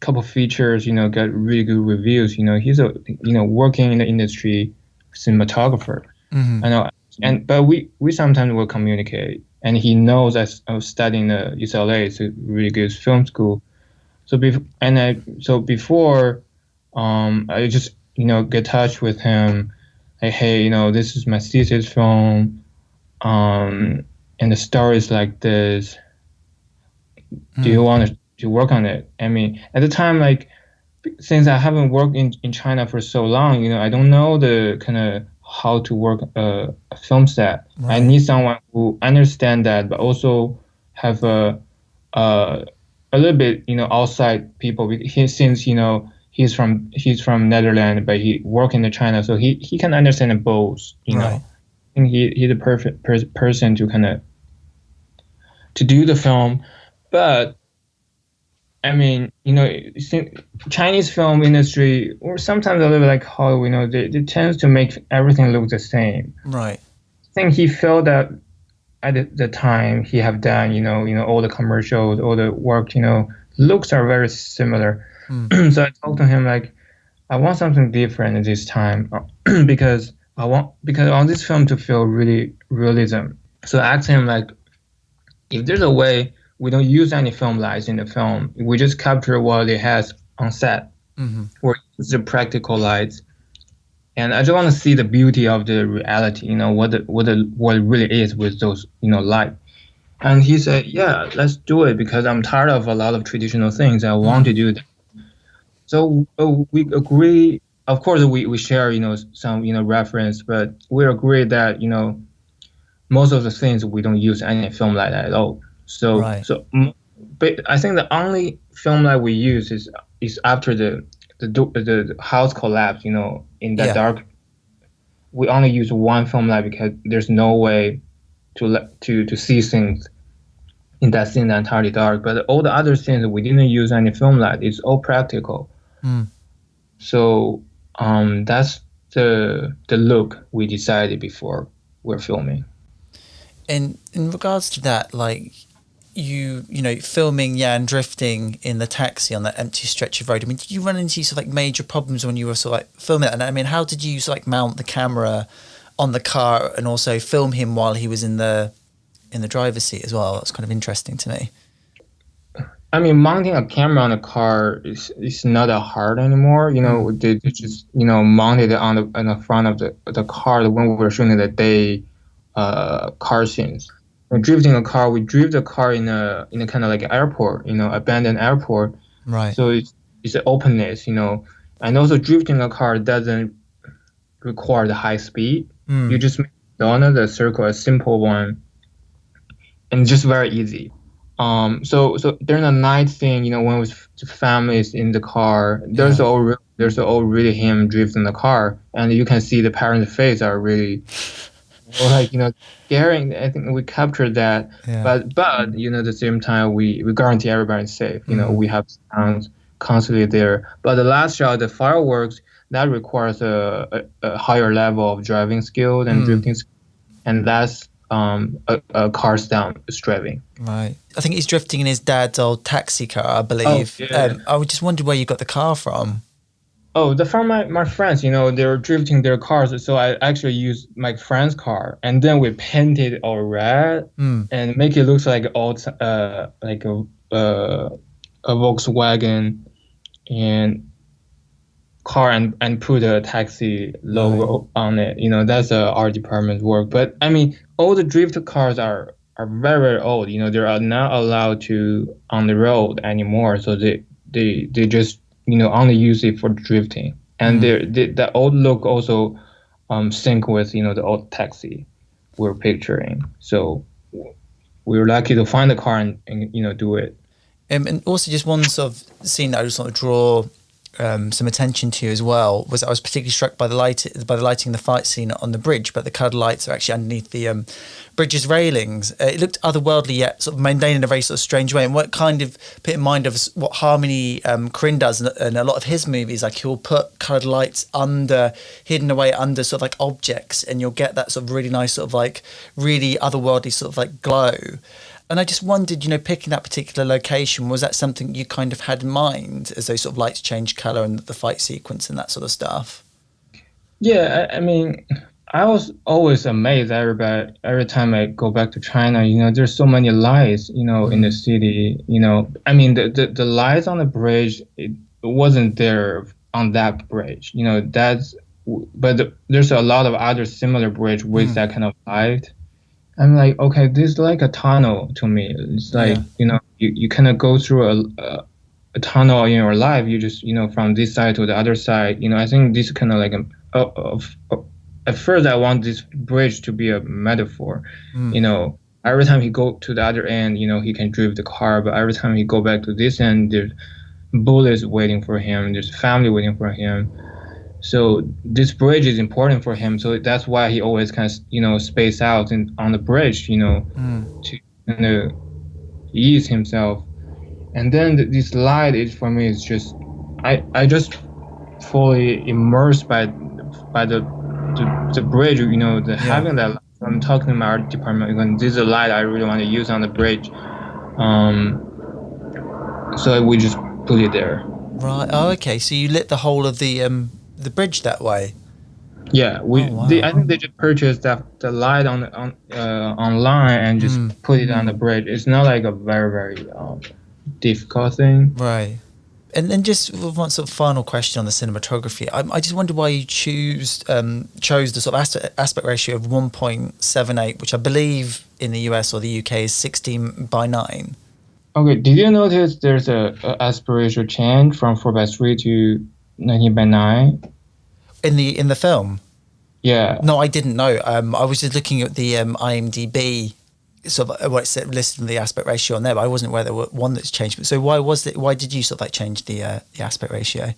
couple features, you know, got really good reviews. You know, he's a, you know, working in the industry cinematographer. I know, but we sometimes will communicate. And he knows I was studying at UCLA, it's a really good film school. So before, I just, you know, get in touch with him. Like, hey, you know, this is my thesis film, and the story is like this. Do you want to work on it? I mean, at the time, like, since I haven't worked in China for so long, you know, I don't know the kind of how to work a film set. I need someone who understand that, but also have a little bit, you know, outside people. Since, you know, he's from Netherlands, but he work in China, so he can understand both. You know, I think he's the perfect person to kind of to do the film, but. I mean, you know, Chinese film industry, or sometimes a little bit like Hollywood, you know, they tend to make everything look the same. I think he felt that at the time he have done, you know, all the commercials, all the work, you know, looks are very similar. So I talked to him like, I want something different this time because I want this film to feel really realism. So I asked him like, if there's a way we don't use any film lights in the film, we just capture what it has on set, or use the practical lights. And I just want to see the beauty of the reality, you know, what it really is with those, you know, light. And he said, yeah, let's do it, because I'm tired of a lot of traditional things. I want to do that. So we agree of course we share, some, reference, but we agree that, most of the things we don't use any film light at all. Right. But I think the only film light we use is after the house collapse, in the Yeah. dark. We only use one film light because there's no way to see things in that scene entirely dark. But all the other scenes we didn't use any film light. It's all practical. Mm. So that's the look we decided before we're filming. In regards to that, like you know, filming, and drifting in the taxi on that empty stretch of road. I mean, did you run into sort of like major problems when you were sort of like filming it? And I mean, how did you sort of like mount the camera on the car and also film him while he was in the driver's seat as well? That's kind of interesting to me. I mean, mounting a camera on a car is not that hard anymore. They just mounted it on the front of the car when we were shooting the day car scenes. When drifting a car, we drift the car in a kind of like airport, abandoned airport. Right. So it's an openness, and also drifting a car doesn't require the high speed. You just make the circle a simple one, and just very easy. So during the night thing, when with the families in the car, there's all really him drifting the car, and you can see the parents' face are really like scaring. I think we captured that, but at the same time we guarantee everybody's safe. We have sounds constantly there. But the last shot, the fireworks, that requires a higher level of driving skill than drifting skill, and that's a car stunt driving. Right. I think he's drifting in his dad's old taxi car, I believe. Oh, yeah. I would just wonder where you got the car from. Oh, from my friends, they were drifting their cars, so I actually used my friend's car, and then we painted it all red and make it look like like a Volkswagen and car and put a taxi logo on it. That's our department's work. But I mean, all the drift cars are very, very old. They are not allowed to on the road anymore, so they just only use it for drifting, and the old look also sync with the old taxi we're picturing. So we were lucky to find the car and do it. And also just one sort of scene that I just want to draw some attention to as well was I was particularly struck by the lighting in the fight scene on the bridge, but the coloured lights are actually underneath the bridge's railings. It looked otherworldly yet sort of mundane in a very sort of strange way. And what kind of put in mind of what Harmony Korine does in a lot of his movies, like he'll put coloured lights hidden away under sort of like objects, and you'll get that sort of really nice sort of like really otherworldly sort of like glow. And I just wondered, picking that particular location, was that something you kind of had in mind as those sort of lights change colour and the fight sequence and that sort of stuff? Yeah, I mean, I was always amazed every time I go back to China. There's so many lights, in the city. I mean, the lights on the bridge, it wasn't there on that bridge. But there's a lot of other similar bridge with that kind of light. I'm like, okay, this is like a tunnel to me. It's like, you kind of go through a tunnel in your life. You just, from this side to the other side. I think this kind of like at first I want this bridge to be a metaphor. Every time he go to the other end, he can drive the car. But every time he go back to this end, there's bullets waiting for him. There's family waiting for him. So this bridge is important for him. So that's why he always kind of, space out on the bridge, to kind of ease himself. And then this light is for me is just, I just fully immersed by the bridge, having that light. I'm talking to my art department, this is a light I really want to use on the bridge. So we just put it there. Right. Oh, okay. So you lit the whole of the bridge that way. Yeah, I think they just purchased the light online and just put it on the bridge. It's not like a very, very difficult thing. Right. And then just one sort of final question on the cinematography. I just wonder why you chose the sort of aspect ratio of 1.78, which I believe in the US or the UK is 16:9. Okay, did you notice there's a aspect ratio change from 4:3 to 19:9? in the film. Yeah. No, I didn't know. I was just looking at the IMDb, sort of what it listed in the aspect ratio on there, but I wasn't aware there were one that's changed. So why did you sort of like change the aspect ratio?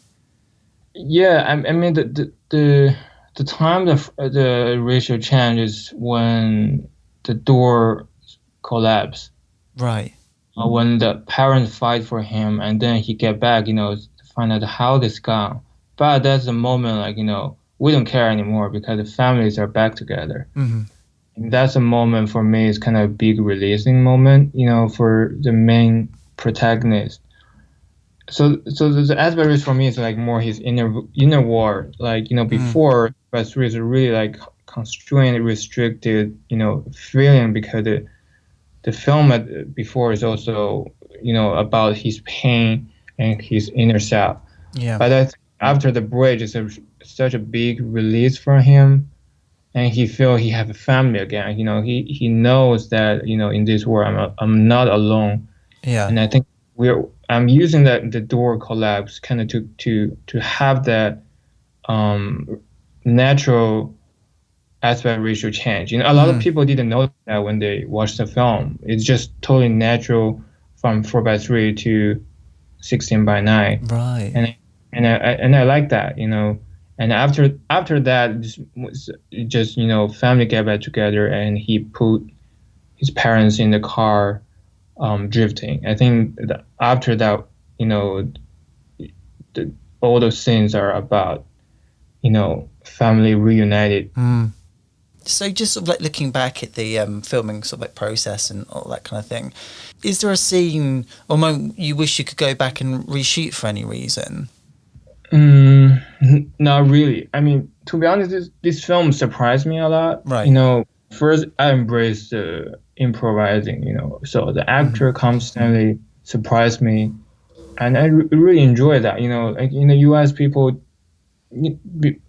Yeah, I mean the time the ratio changes when the door collapse, Right. when the parents fight for him, and then he get back, to find out how this gone. But that's the moment, like, we don't care anymore because the families are back together. Mm-hmm. And that's a moment for me. It's kind of a big releasing moment, for the main protagonist. So the aspect for me is like more his inner world. Like, before, but three is really like constrained, restricted, feeling, because the film before is also, about his pain and his inner self. Yeah. But I think after the bridge is such a big release for him, and he feel he have a family again. He knows that, in this world I'm not alone. Yeah. And I think I'm using the door collapse kind of to have that natural aspect ratio change. A lot of people didn't know that when they watched the film. It's just totally natural from 4:3 to 16:9. Right. And I like that. And after that, just family get back together, and he put his parents in the car, drifting. I think that after that, all those scenes are about, family reunited. So just sort of like looking back at the filming sort of like process and all that kind of thing, is there a scene or moment you wish you could go back and reshoot for any reason? Not really. I mean, to be honest, this film surprised me a lot. Right. First I embraced improvising. So the actor constantly surprised me, and I really enjoy that. Like in the U.S., people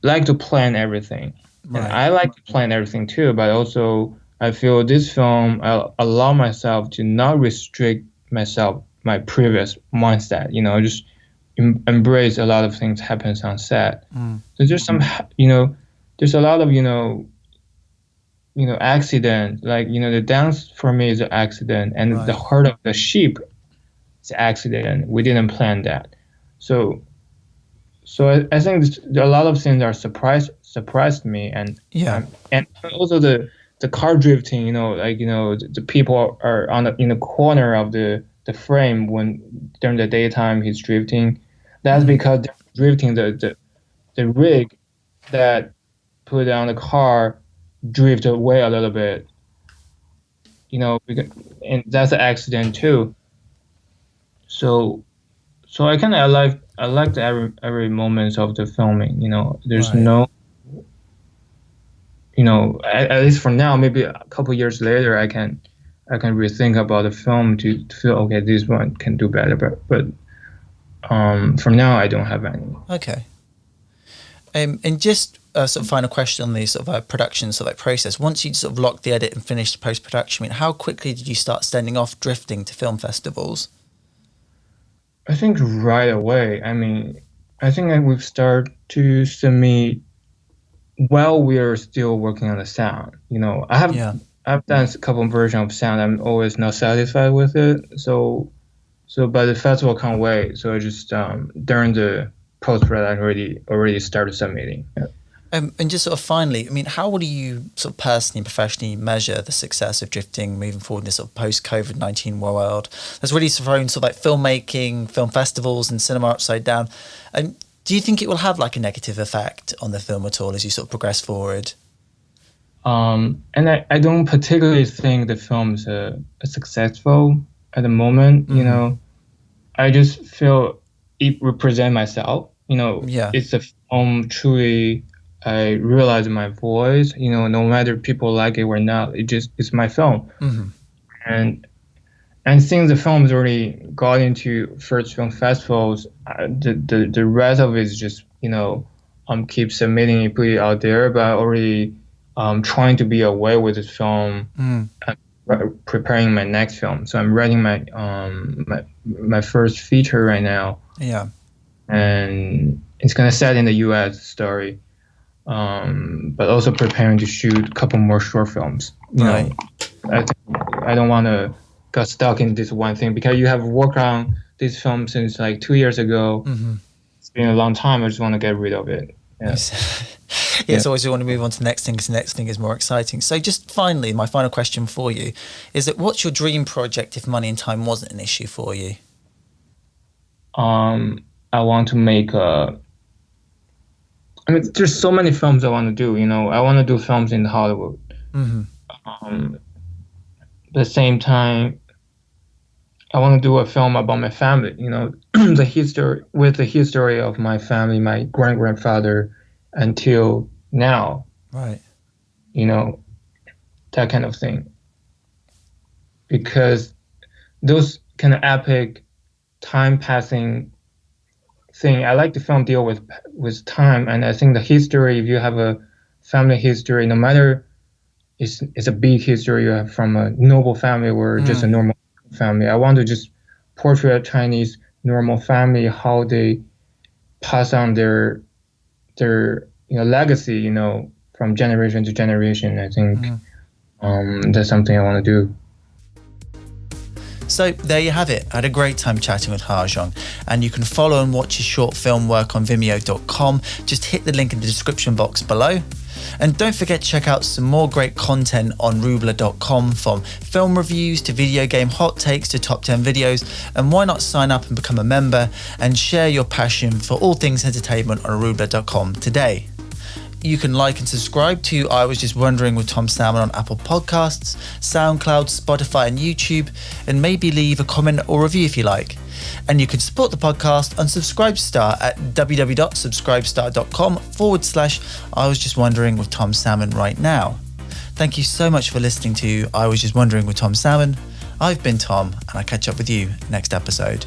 like to plan everything. Right. And I like to plan everything too, but also I feel this film I'll allow myself to not restrict my previous mindset. Just embrace a lot of things happens on set. So there's some, there's a lot of, accident. Like, the dance for me is an accident, and Right. the heart of the sheep is an accident. We didn't plan that. So I think a lot of things are surprised me, and Yeah. and also the car drifting. The people are in the corner of the frame when during the daytime he's drifting. That's because they're drifting the rig that put on the car drift away a little bit. And that's an accident too. So I like every moment of the filming. There's Right. no, at least for now, maybe a couple years later, I can rethink about the film to feel, okay, this one can do better. But for now, I don't have any. Okay. And just a sort of final question on the sort of production sort of like process. Once you sort of locked the edit and finished the post-production, how quickly did you start sending off drifting to film festivals? I think right away. I mean, I think we've started to submit while we are still working on the sound. I've done a couple of versions of sound. I'm always not satisfied with it. So but the festival can't wait. So I just during the post-production already started submitting. Yeah. And just sort of finally, how will you sort of personally and professionally measure the success of drifting moving forward in this sort of post-COVID-19 world that's really thrown sort of like filmmaking, film festivals and cinema upside down? And do you think it will have like a negative effect on the film at all as you sort of progress forward? And I don't particularly think the film is successful at the moment. I just feel it represents myself. Yeah. It's a film truly. I realize my voice. No matter people like it or not, it's my film. And since the film has already got into first film festivals, the rest of it is just keep submitting it, put it out there, but already trying to be away with this film, preparing my next film. So I'm writing my my first feature right now. Yeah. And it's gonna set in the U.S. story. but also preparing to shoot a couple more short films. You know, I don't want to get stuck in this one thing, because you have worked on this film since like 2 years ago. It's been a long time. I just want to get rid of it. Yeah. It's always you want to move on to the next thing, because the next thing is more exciting. So just finally, my final question for you is that what's your dream project if money and time wasn't an issue for you? I want to make there's so many films I want to do. You know, I want to do films in Hollywood. At the same time, I want to do a film about my family. You know, the history of my family, my grandfather until now. Right. You know, that kind of thing. Because those kind of epic, time-passing thing, I like the film deal with time, and I think the history, if you have a family history, no matter it's a big history you have from a noble family or just a normal family, I want to just portray a Chinese normal family, how they pass on their legacy, from generation to generation. I think that's something I want to do. So there you have it. I had a great time chatting with HanXiong, and you can follow and watch his short film work on vimeo.com. Just hit the link in the description box below. And don't forget to check out some more great content on Rubler.com, from film reviews to video game hot takes to top 10 videos. And why not sign up and become a member and share your passion for all things entertainment on Rubler.com today. You can like and subscribe to I Was Just Wondering with Tom Salmon on Apple Podcasts, SoundCloud, Spotify and YouTube, and maybe leave a comment or review if you like. And you can support the podcast on Subscribestar at www.subscribestar.com/I Was Just Wondering with Tom Salmon right now. Thank you so much for listening to I Was Just Wondering with Tom Salmon. I've been Tom, and I'll catch up with you next episode.